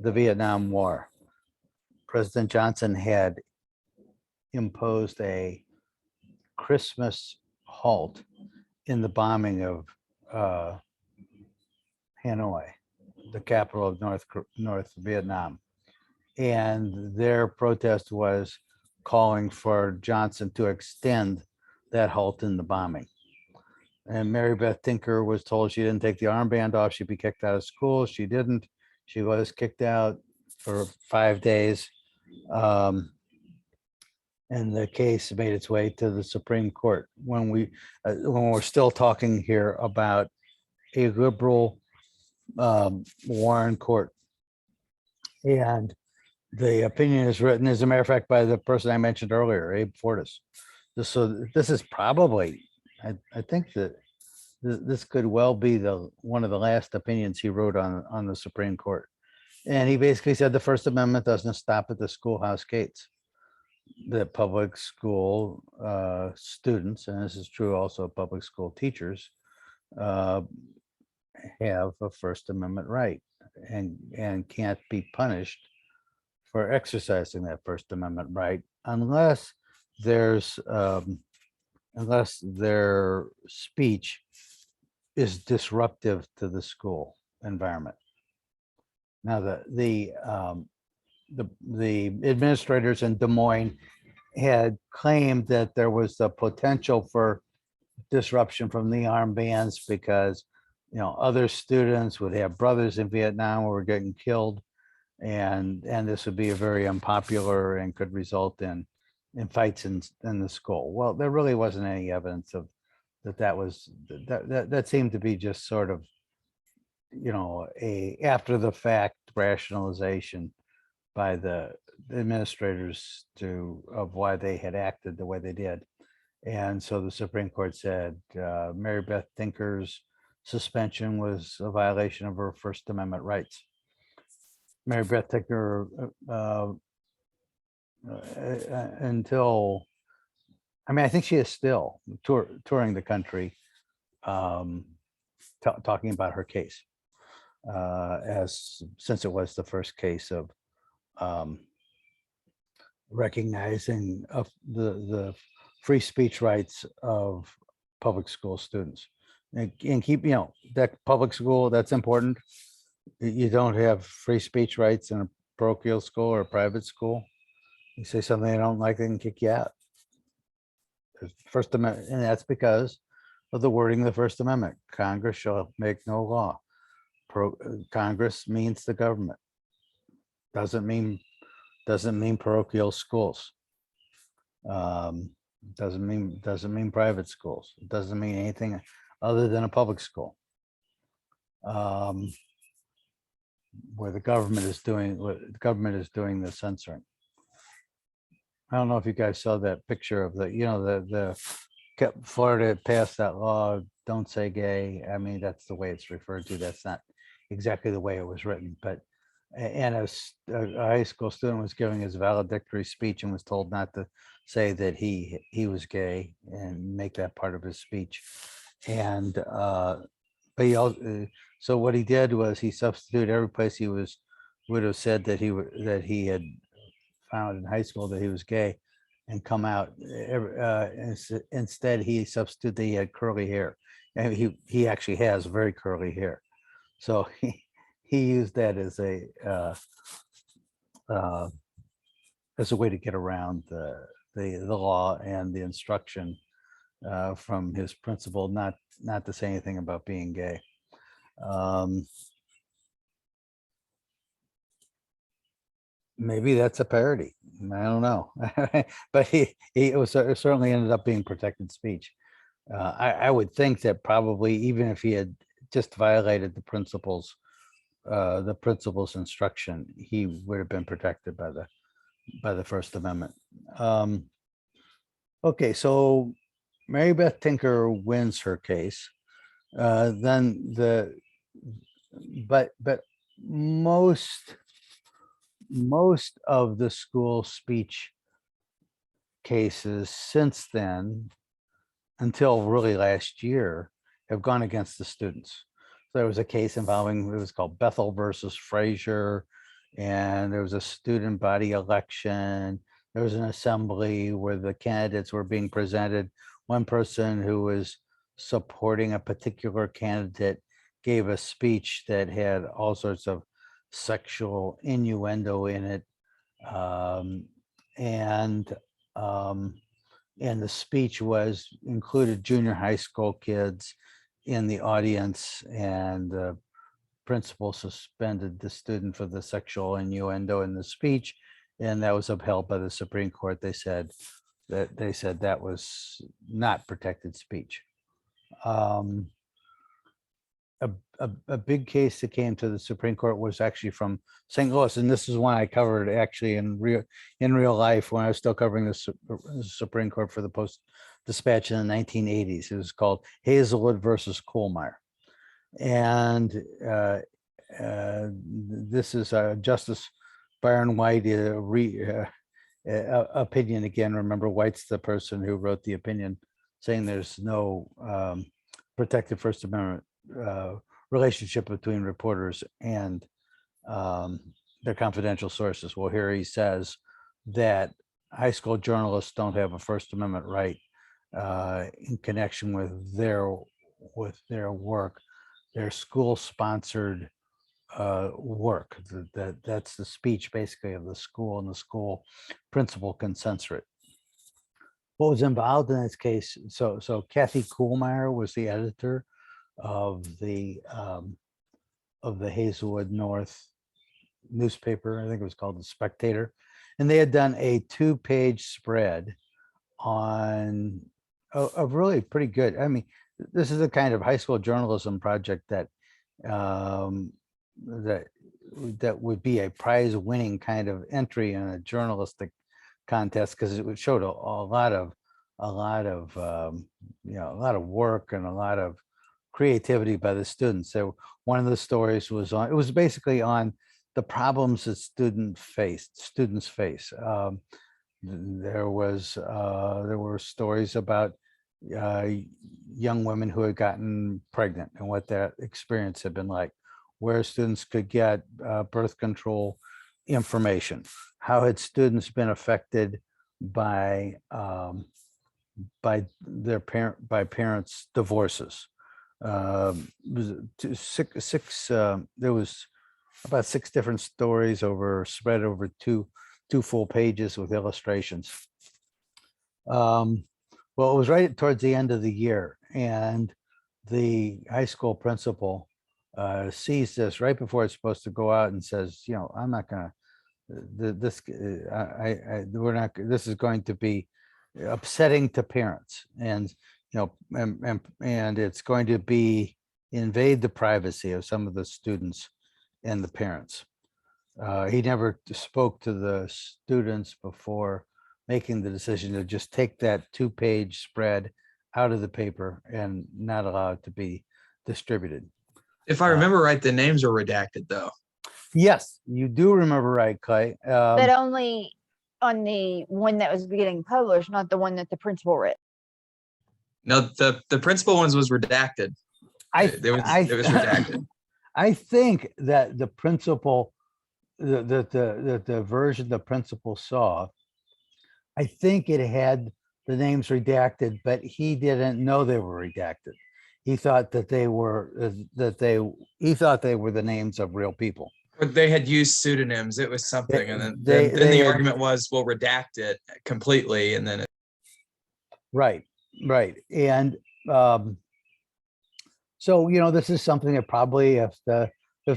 the Vietnam War. President Johnson had imposed a Christmas halt in the bombing of Hanoi, the capital of North Vietnam. And their protest was calling for Johnson to extend that halt in the bombing. And Mary Beth Tinker was told she didn't take the armband off, she'd be kicked out of school. She didn't. She was kicked out for 5 days. And the case made its way to the Supreme Court when we're still talking here about a liberal Warren court. And the opinion is written, as a matter of fact, by the person I mentioned earlier, Abe Fortas. So this is probably, I think that this could well be one of the last opinions he wrote on the Supreme Court. And he basically said the First Amendment doesn't stop at the schoolhouse gates. The public school students, and this is true also of public school teachers, have a First Amendment right and can't be punished for exercising that First Amendment right unless their speech is disruptive to the school environment. Now, the administrators in Des Moines had claimed that there was the potential for disruption from the armbands because, other students would have brothers in Vietnam who were getting killed, and this would be a very unpopular and could result in fights in the school. Well, there really wasn't any evidence of that seemed to be just sort of, a after the fact rationalization by the administrators of why they had acted the way they did. And so the Supreme Court said Mary Beth Tinker's suspension was a violation of her First Amendment rights. Mary Beth Tinker, until, I think she is still touring the country, talking about her case, since it was the first case of recognizing of the free speech rights of public school students, and keep, that public school, that's important. You don't have free speech rights in a parochial school or a private school. You say something they don't like, they can kick you out. First Amendment, and that's because of the wording of the First Amendment. Congress shall make no law. Congress means the government. Doesn't mean parochial schools. Doesn't mean private schools. It doesn't mean anything other than a public school. Where the government is doing the censoring. I don't know if you guys saw that picture of Florida passed that law, don't say gay. That's the way it's referred to. That's not exactly the way it was written, but and a high school student was giving his valedictory speech and was told not to say that he was gay and make that part of his speech. And but he also, so what he did was he substituted every place he would have said that he had found in high school that he was gay and come out. Instead, he substituted that he had curly hair, and he actually has very curly hair. So he used that as a way to get around the law and the instruction from his principal not to say anything about being gay. Maybe that's a parody. I don't know, but it certainly ended up being protected speech. I would think that probably even if he had just violated the principal's instruction, he would have been protected by the First Amendment. Okay, so Mary Beth Tinker wins her case. Then but most of the school speech cases since then, until really last year, have gone against the students. There was a case involving, it was called Bethel versus Frazier, and there was a student body election. There was an assembly where the candidates were being presented. One person who was supporting a particular candidate gave a speech that had all sorts of sexual innuendo in it. And the speech was included junior high school kids in the audience, and the principal suspended the student for the sexual innuendo in the speech, and that was upheld by the Supreme Court. They said that was not protected speech. A big case that came to the Supreme Court was actually from St. Louis, and this is one I covered actually in real life when I was still covering the Supreme Court for the Post Dispatch in the 1980s. It was called Hazelwood versus Kuhlmeier, and this is Justice Byron White opinion again. Remember, White's the person who wrote the opinion saying there's no protected First Amendment relationship between reporters and their confidential sources. Well, here he says that high school journalists don't have a First Amendment right in connection with their work, their school-sponsored work. That's the speech basically of the school, and the school principal can censor it. What was involved in this case? So Kathy Kuhlmeier was the editor of the Hazelwood North newspaper. I think it was called The Spectator, and they had done a 2-page spread on a really pretty good. I mean, this is the kind of high school journalism project that that would be a prize-winning kind of entry in a journalistic contest, because it showed a lot of work and a lot of creativity by the students. So one of the stories was on, it was basically on the problems that students face. There were stories about young women who had gotten pregnant and what that experience had been like, where students could get birth control information, how had students been affected by parents' divorces. There was about 6 different stories spread over two full pages with illustrations. Well, it was right towards the end of the year, and the high school principal sees this right before it's supposed to go out and says, I'm not gonna, this is going to be upsetting to parents, and and it's going to be invade the privacy of some of the students and the parents. He never spoke to the students before making the decision to just take that 2-page spread out of the paper and not allow it to be distributed. If I remember right, the names are redacted though. Yes, you do remember right, Clay. But only on the one that was getting published, not the one that the principal read. No, the principal ones was redacted. It was redacted. I think that the principal, the version the principal saw, I think it had the names redacted, but he didn't know they were redacted. He thought that they were the names of real people. Or they had used pseudonyms. It was something, and then the argument was, we'll redact it completely, and then right, and so this is something that probably if the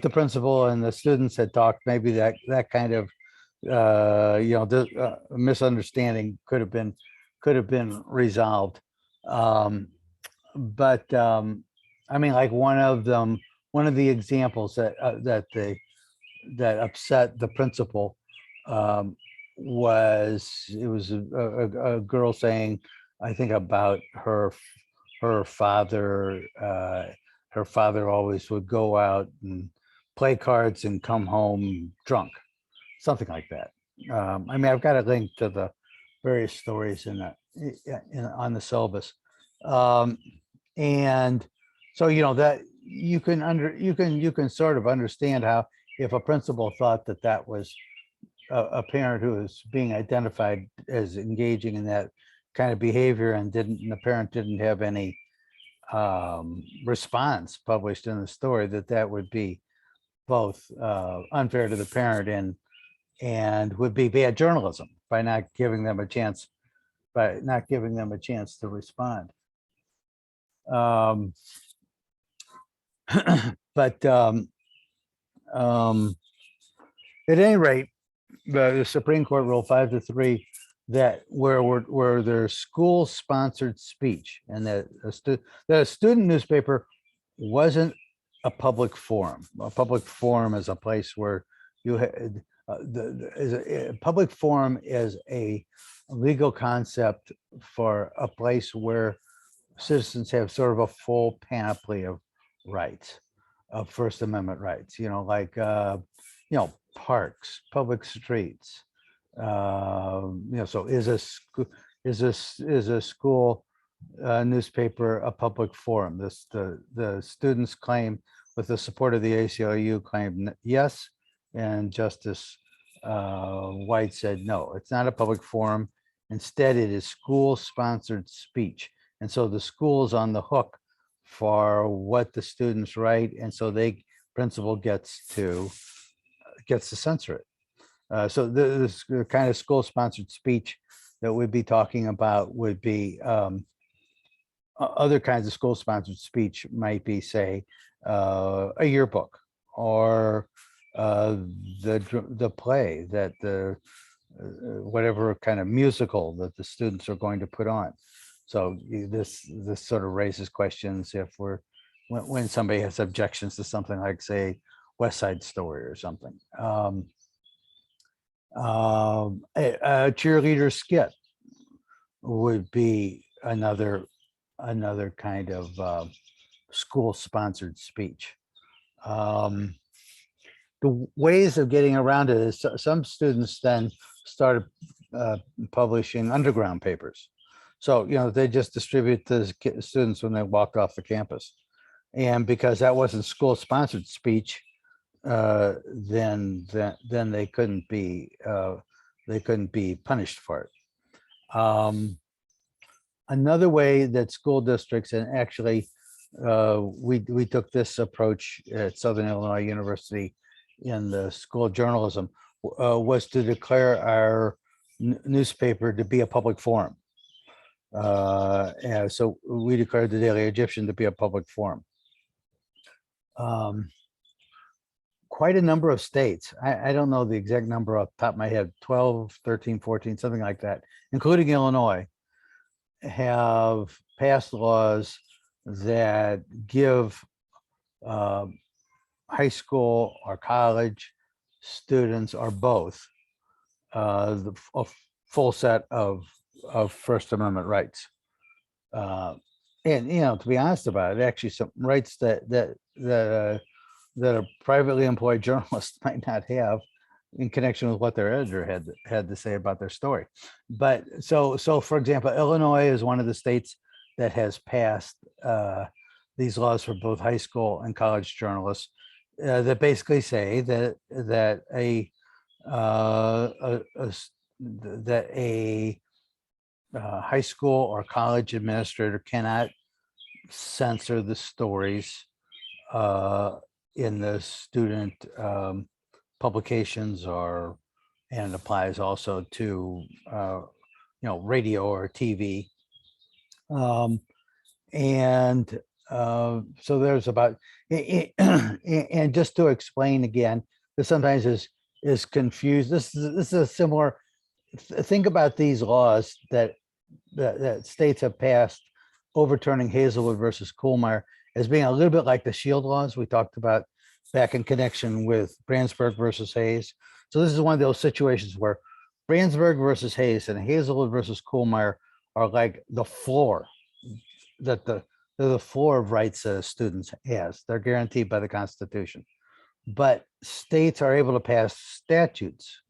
principal and the students had talked, maybe that kind of misunderstanding could have been resolved. But I mean, like one of the examples that upset the principal was a girl saying, I think, about her father. Her father always would go out and play cards and come home drunk, something like that. I mean, I've got a link to various stories in that on the syllabus. Um, and so, that you can sort of understand how if a principal thought that that was a parent who was being identified as engaging in that kind of behavior and the parent didn't have any response published in the story, that would be both unfair to the parent and would be bad journalism by not giving them a chance to respond. But at any rate, the Supreme Court ruled 5-3 that where there's school-sponsored speech and that a student newspaper wasn't a public forum. A public forum is a place where you had a public forum is a legal concept for a place where citizens have sort of a full panoply of rights, of First Amendment rights, like parks, public streets. So is a school newspaper a public forum? The students claim, with the support of the ACLU, claimed yes, and Justice White said no, it's not a public forum. Instead, it is school-sponsored speech, and so the school's on the hook for what the students write, and so principal gets to censor it. So this kind of school-sponsored speech that we'd be talking about would be other kinds of school-sponsored speech might be, say, a yearbook or the play that whatever kind of musical that the students are going to put on. So this sort of raises questions if when somebody has objections to something like, say, West Side Story or something. A cheerleader skit would be another kind of school-sponsored speech. The ways of getting around it is some students then started publishing underground papers. So, they just distribute to students when they walk off the campus. And because that wasn't school-sponsored speech, then they couldn't be punished for it. Another way that school districts, and actually we took this approach at Southern Illinois University in the School of Journalism, was to declare our newspaper to be a public forum. And so we declared the Daily Egyptian to be a public forum. Quite a number of states, I don't know the exact number off the top of my head, 12, 13, 14, something like that, including Illinois, have passed laws that give high school or college students or both a full set of First Amendment rights. And to be honest about it, actually some rights that a privately employed journalist might not have in connection with what their editor had to say about their story. But so for example, Illinois is one of the states that has passed these laws for both high school and college journalists that basically say that a high school or college administrator cannot censor the stories in the student publications, and it applies also to radio or TV. So there's about, and just to explain again, this sometimes is confused. This is a similar, think about these laws that states have passed overturning Hazelwood versus Kuhlmeier as being a little bit like the shield laws we talked about back in connection with Brandsburg versus Hayes. So this is one of those situations where Brandsburg versus Hayes and Hazelwood versus Kuhlmeier are like the floor, that they're the floor of rights that a student has. They're guaranteed by the Constitution. But states are able to pass statutes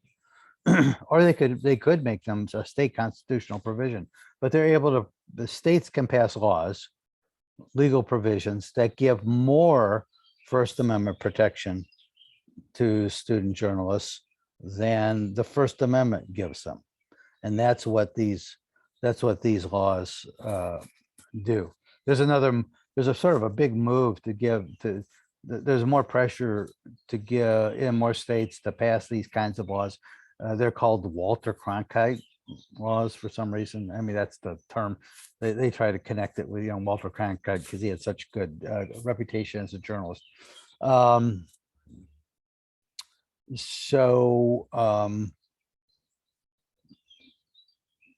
or they could make them a state constitutional provision, but they're able to, the states can pass laws, legal provisions that give more First Amendment protection to student journalists than the First Amendment gives them. And that's what these laws do. There's a sort of a big move to give to, there's more pressure to give in more states to pass these kinds of laws. They're called Walter Cronkite laws for some reason. I mean, that's the term. They try to connect it with Walter Cronkite because he had such good reputation as a journalist.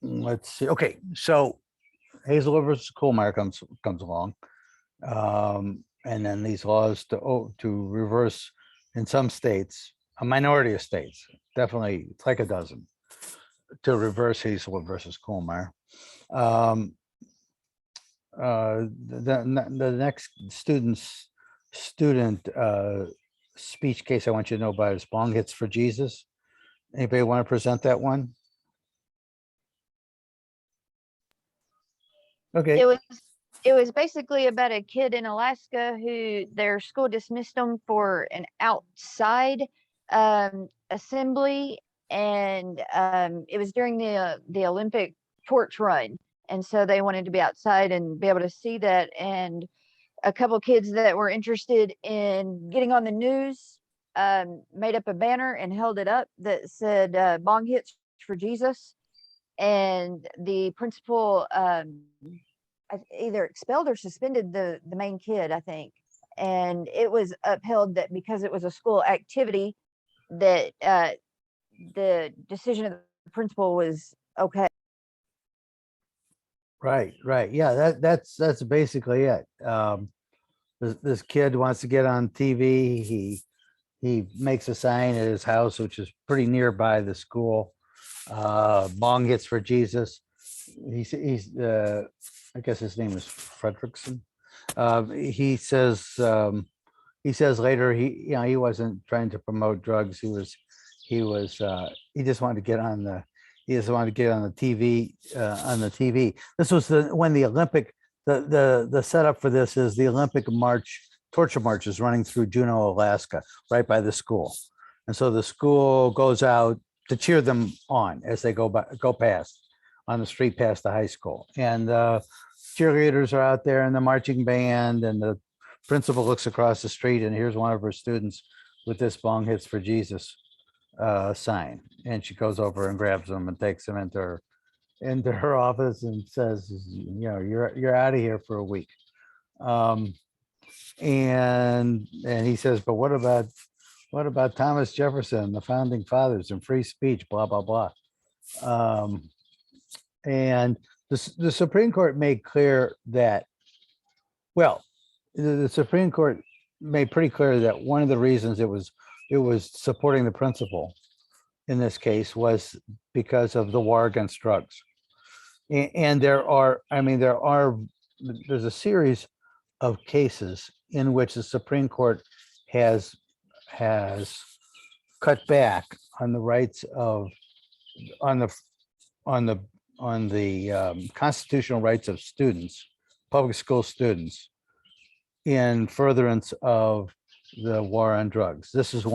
Let's see. Okay, so Hazelwood versus Kuhlmeier comes along, and then these laws to reverse in some states, a minority of states, definitely it's like a dozen, to reverse Hazelwood versus Kuhlmeier. The next student speech case I want you to know about is Bong Hits for Jesus. Anybody want to present that one? Okay. It was basically about a kid in Alaska who their school dismissed them for an outside assembly, and it was during the Olympic torch run, and so they wanted to be outside and be able to see that. And a couple kids that were interested in getting on the news made up a banner and held it up that said "Bong Hits for Jesus," and the principal either expelled or suspended the main kid, I think. And it was upheld that because it was a school activity, that the decision of the principal was okay. Right. Yeah, that's basically it. This kid wants to get on TV. He makes a sign at his house, which is pretty nearby the school. Bong Hits for Jesus. He's I guess his name is Fredrickson. He says later he wasn't trying to promote drugs. He just wanted to get on the TV on the TV. This was when the Olympic the setup for this is the Olympic torture march is running through Juneau, Alaska, right by the school, and so the school goes out to cheer them on as they go past on the street past the high school, and cheerleaders are out there in the marching band, and the principal looks across the street and here's one of her students with this Bong Hits for Jesus sign, and she goes over and grabs him and takes him into her office and says, you're out of here for a week. And he says, but what about Thomas Jefferson, the founding fathers, and free speech, blah blah blah. And the Supreme Court made clear that, well, the Supreme Court made pretty clear that one of the reasons it was supporting the principle in this case was because of the war against drugs. And there's a series of cases in which the Supreme Court has cut back on the rights of on the constitutional rights of students, public school students, in furtherance of the war on drugs. This is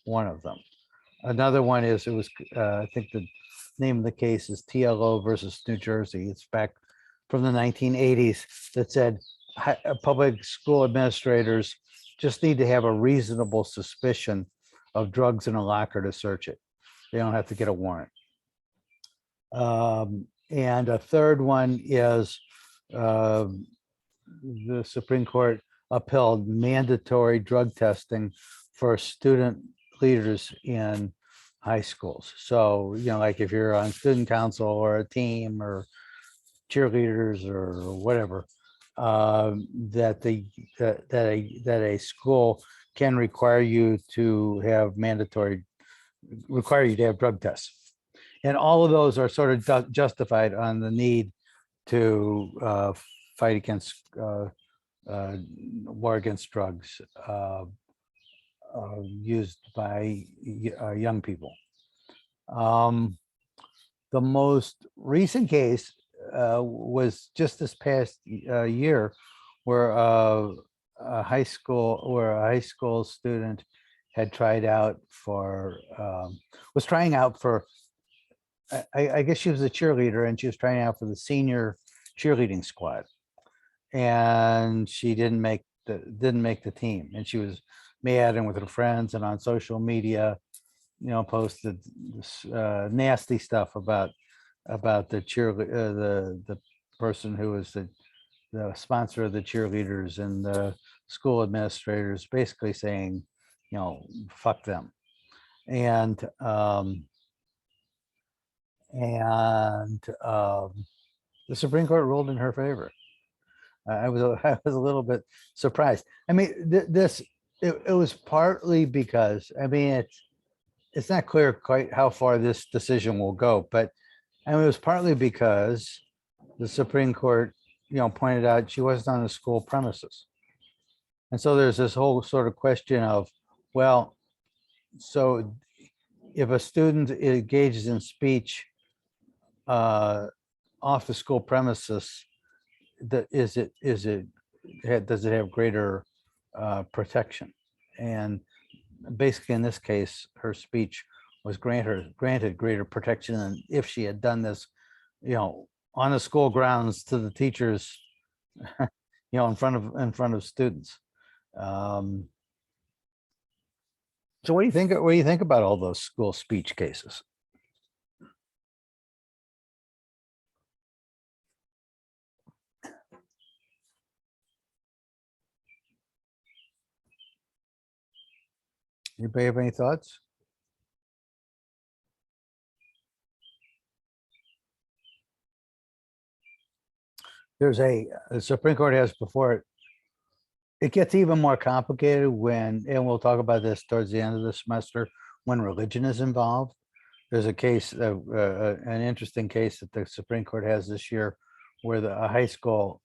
one of them. Another one is I think the name of the case is TLO versus New Jersey. It's back from the 1980s that said public school administrators just need to have a reasonable suspicion of drugs in a locker to search it. They don't have to get a warrant. And a third one is the Supreme Court upheld mandatory drug testing for student leaders in high schools. So, like if you're on student council or a team or cheerleaders or whatever, that a school can require you to have drug tests. And all of those are sort of justified on the need to fight against war against drugs used by young people. The most recent case was just this past year, where a high school student had tried out for was trying out for I guess she was a cheerleader, and she was trying out for the senior cheerleading squad, and she didn't make the team, and she was mad and with her friends and on social media, posted this, nasty stuff about the the person who was the sponsor of the cheerleaders and the school administrators, basically saying, fuck them. And the Supreme Court ruled in her favor. I was I was a little bit surprised. I mean, it was partly because, I mean, it's not clear quite how far this decision will go, but I mean, it was partly because the Supreme Court, pointed out she wasn't on the school premises. And so there's this whole sort of question of, well, so if a student engages in speech off the school premises, does it have greater protection? And basically, in this case, her speech was granted greater protection than if she had done this, on the school grounds to the teachers, in front of students. So what do you think? What do you think about all those school speech cases? Anybody have any thoughts? The Supreme Court has before it. It gets even more complicated when, and we'll talk about this towards the end of the semester, when religion is involved. There's a case, an interesting case that the Supreme Court has this year, where a high school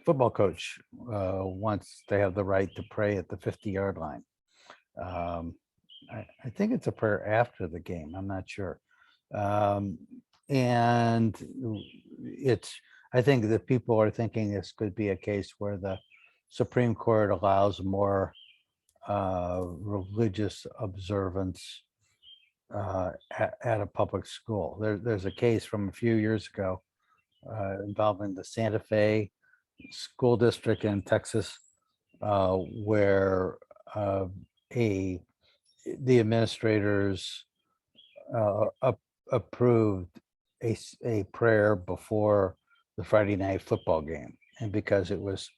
football coach wants to have the right to pray at the 50-yard line. I think it's a prayer after the game. I'm not sure. And I think that people are thinking this could be a case where the Supreme Court allows more religious observance at a public school. There's a case from a few years ago involving the Santa Fe school district in Texas, where the administrators approved a prayer before the Friday night football game, and because it was,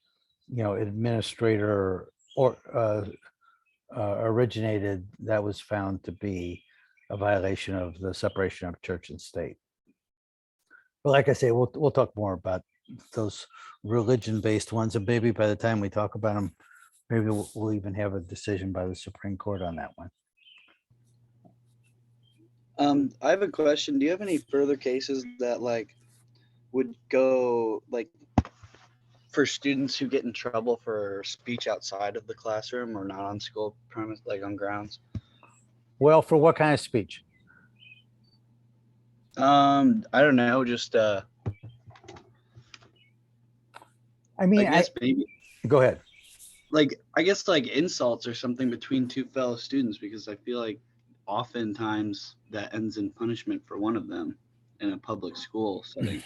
administrator or originated, that was found to be a violation of the separation of church and state. But like I say, we'll talk more about those religion-based ones, and maybe by the time we talk about them, maybe we'll even have a decision by the Supreme Court on that one. I have a question. Do you have any further cases that would go for students who get in trouble for speech outside of the classroom or not on school premise, on grounds? Well, for what kind of speech? I don't know. Just I mean, I guess maybe. Go ahead. I guess insults or something between two fellow students, because I feel like oftentimes that ends in punishment for one of them in a public school setting.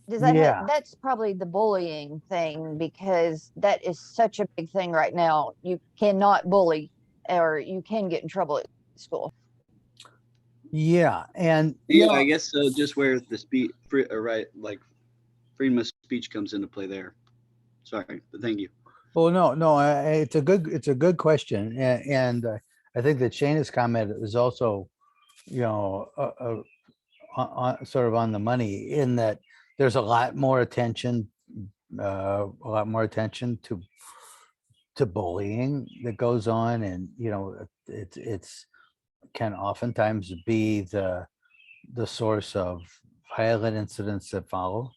Does that Yeah. that's probably the bullying thing, because that is such a big thing right now. You cannot bully, or you can get in trouble at school. Yeah, and Yeah, I guess so. Just where the speech, freedom of speech comes into play there. Sorry, but thank you. Well, no, it's a good question, and I think that Shayna's comment is also, sort of on the money, in that there's a lot more attention to bullying that goes on, and it's can oftentimes be the source of violent incidents that follow.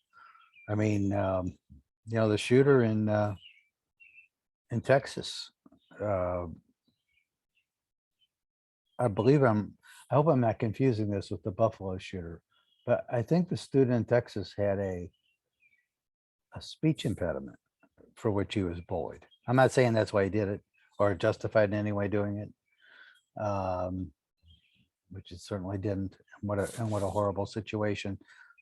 I mean, the shooter in Texas, I believe I hope I'm not confusing this with the Buffalo shooter, but I think the student in Texas had a speech impediment for which he was bullied. I'm not saying that's why he did it or justified in any way doing it. Which it certainly didn't. And what a horrible situation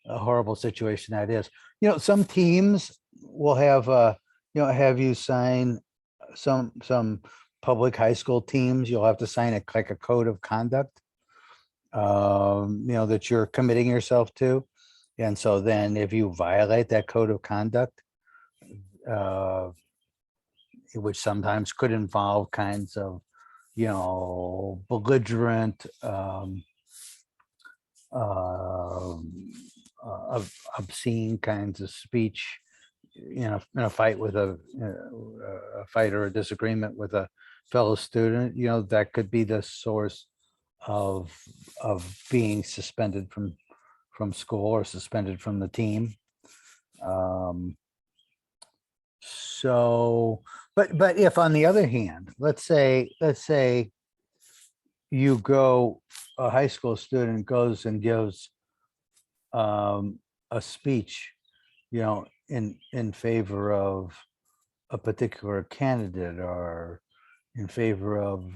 that is. You know, some teams will have, have you sign some public high school teams, you'll have to sign like a code of conduct, that you're committing yourself to. And so then if you violate that code of conduct, which sometimes could involve kinds of, belligerent, obscene kinds of speech, in a fight with a fight or a disagreement with a fellow student, that could be the source of being suspended from school or suspended from the team. So, but if on the other hand, let's say a high school student goes and gives a speech, in favor of a particular candidate or in favor of,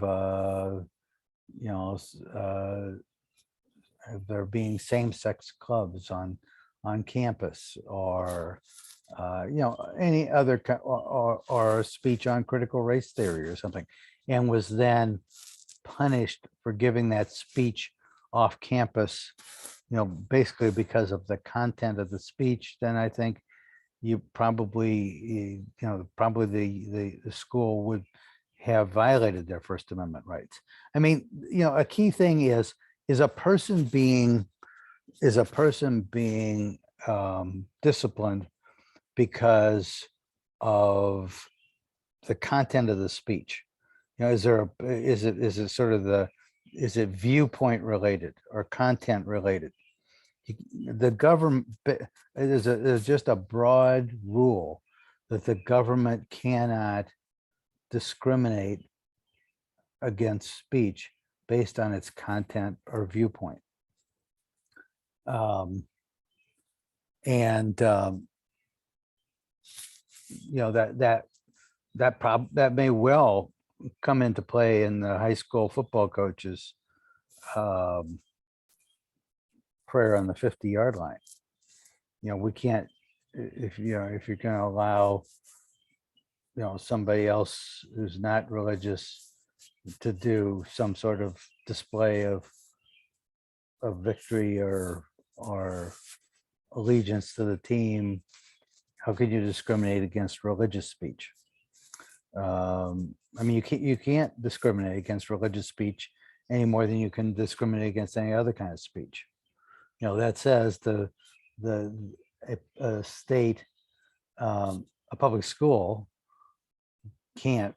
there being same-sex clubs on campus, or any other or a speech on critical race theory or something, and was then punished for giving that speech off campus, basically because of the content of the speech, then I think you probably, the school would have violated their First Amendment rights. I mean, a key thing is a person being disciplined because of the content of the speech. Is it sort of is it viewpoint related or content related? The government, there's just a broad rule that the government cannot discriminate against speech based on its content or viewpoint. That may well come into play in the high school football coaches prayer on the 50-yard line. We can't, if you're going to allow somebody else who's not religious to do some sort of display of victory or allegiance to the team, how could you discriminate against religious speech? I mean, you can't discriminate against religious speech any more than you can discriminate against any other kind of speech. That says a state, a public school can't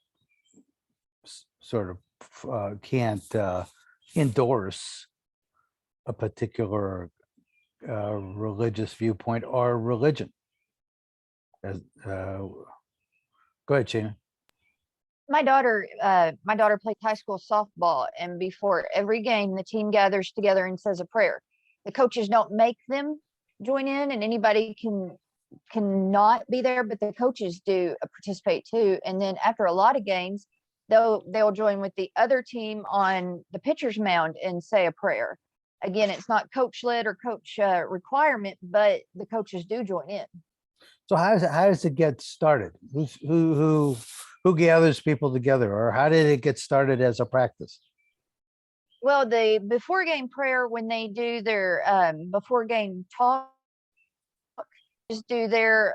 endorse a particular religious viewpoint or religion. Go ahead, Sheena. My daughter plays high school softball, and before every game, the team gathers together and says a prayer. The coaches don't make them join in, and anybody cannot be there, but the coaches do participate too. And then after a lot of games, they'll join with the other team on the pitcher's mound and say a prayer. Again, it's not coach led or coach requirement, but the coaches do join in. So how does it get started? Who gathers people together, or how did it get started as a practice? Well, the before game prayer, when they do their before game talk, just do their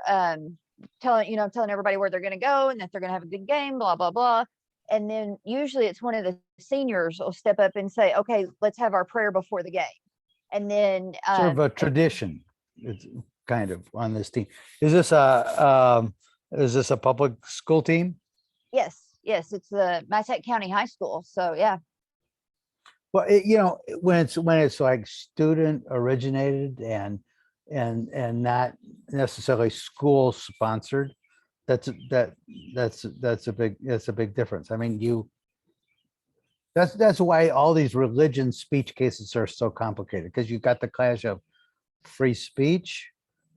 telling everybody where they're going to go and that they're going to have a good game, blah blah blah. And then usually it's one of the seniors will step up and say, "Okay, let's have our prayer before the game." And then Sort of a tradition. It's kind of on this team. Is this a public school team? Yes, it's the Massac County High School. So yeah. Well, when it's like student originated and not necessarily school sponsored, that's a big difference. I mean, That's why all these religion speech cases are so complicated, because you've got the clash of free speech,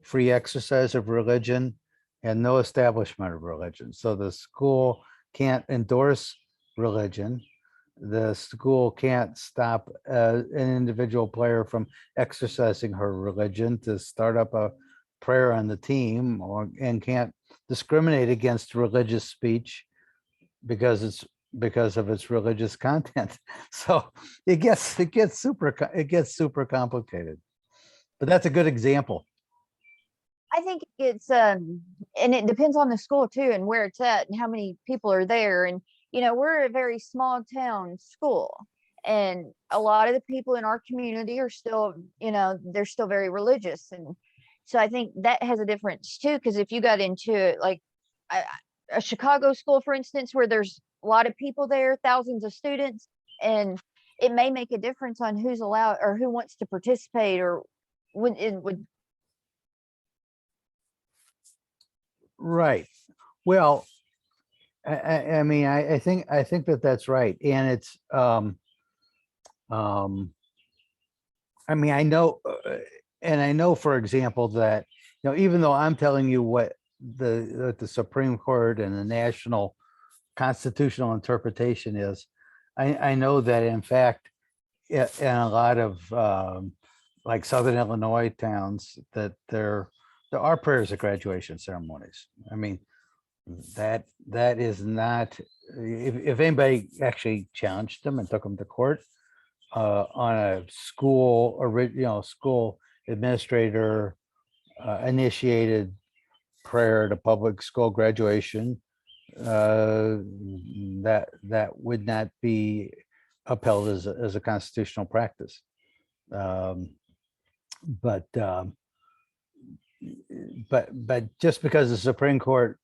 free exercise of religion, and no establishment of religion. So the school can't endorse religion. The school can't stop an individual player from exercising her religion to start up a prayer on the team, and can't discriminate against religious speech because of its religious content. So it gets super complicated. But that's a good example. I think it's and it depends on the school too and where it's at and how many people are there. And we're a very small town school, and a lot of the people in our community are still, they're still very religious. And so I think that has a difference too, because if you got into like a Chicago school, for instance, where there's a lot of people there, thousands of students, and it may make a difference on who's allowed or who wants to participate or when it would. Right. Well, I mean, I think that that's right, and it's I mean, I know, and I know, for example, that even though I'm telling you what the Supreme Court and the national constitutional interpretation is, I know that in fact, in a lot of like Southern Illinois towns, that there are prayers at graduation ceremonies. I mean, that is not, if anybody actually challenged them and took them to court on a school school administrator initiated prayer to public school graduation, that would not be upheld as a constitutional practice. But just because the Supreme Court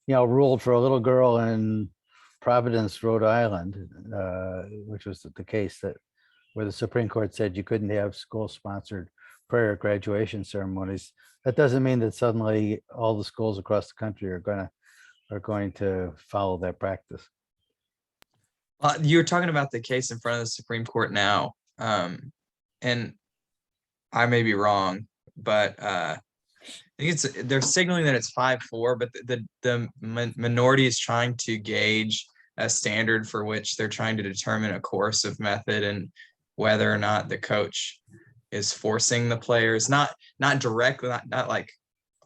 ruled for a little girl in Providence, Rhode Island, which was the case where the Supreme Court said you couldn't have school-sponsored prayer at graduation ceremonies, that doesn't mean that suddenly all the schools across the country are going to follow that practice. You're talking about the case in front of the Supreme Court now, and I may be wrong, but I think they're signaling that it's 5-4, but the minority is trying to gauge a standard for which they're trying to determine a coercive method and whether or not the coach is forcing the players, not directly, not like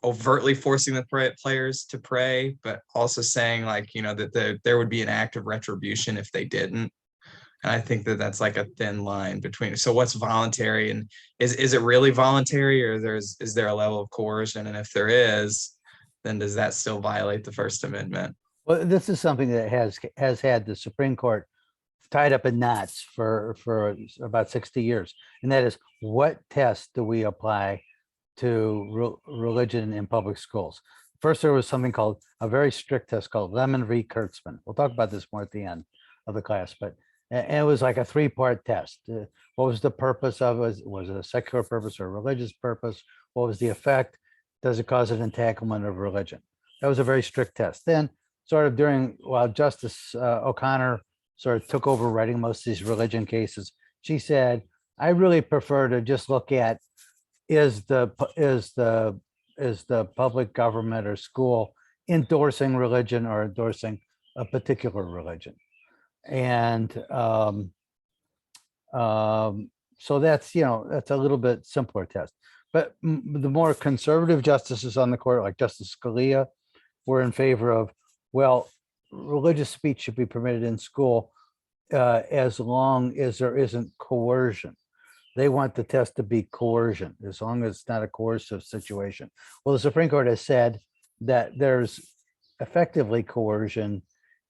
overtly forcing the players to pray, but also saying like, that there would be an act of retribution if they didn't. And I think that that's like a thin line between. So what's voluntary, and is it really voluntary, or is there a level of coercion? And if there is, then does that still violate the First Amendment? Well, this is something that has had the Supreme Court tied up in knots for about 60 years. And that is, what test do we apply to religion in public schools? First, there was something called a very strict test called Lemon v. Kurtzman. We'll talk about this more at the end of the class, but and it was like a 3-part test. What was the purpose of it? Was it a secular purpose or a religious purpose? What was the effect? Does it cause an entanglement of religion? That was a very strict test. Then sort of while Justice O'Connor sort of took over writing most of these religion cases, she said, I really prefer to just look at, is the public government or school endorsing religion or endorsing a particular religion? And so that's a little bit simpler test. But the more conservative justices on the court, like Justice Scalia, were in favor of, well, religious speech should be permitted in school as long as there isn't coercion. They want the test to be coercion, as long as it's not a coercive situation. Well, the Supreme Court has said that there's effectively coercion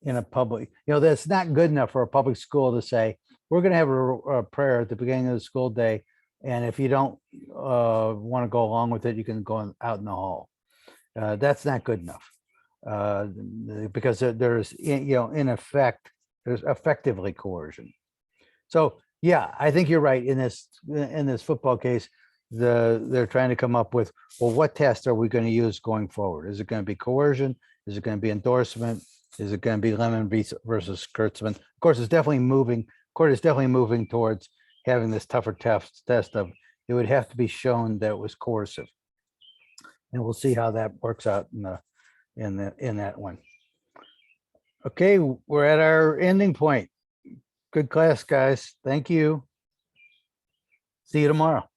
in a public, that's not good enough for a public school to say, we're going to have a prayer at the beginning of the school day, and if you don't want to go along with it, you can go out in the hall. That's not good enough, because there's, in effect, there's effectively coercion. So yeah, I think you're right. In this football case, they're trying to come up with, well, what test are we going to use going forward? Is it going to be coercion? Is it going to be endorsement? Is it going to be Lemon versus Kurtzman? Of course, it's definitely moving. Court is definitely moving towards having this tougher test of it would have to be shown that it was coercive. And we'll see how that works out in that one. Okay, we're at our ending point. Good class, guys. Thank you. See you tomorrow.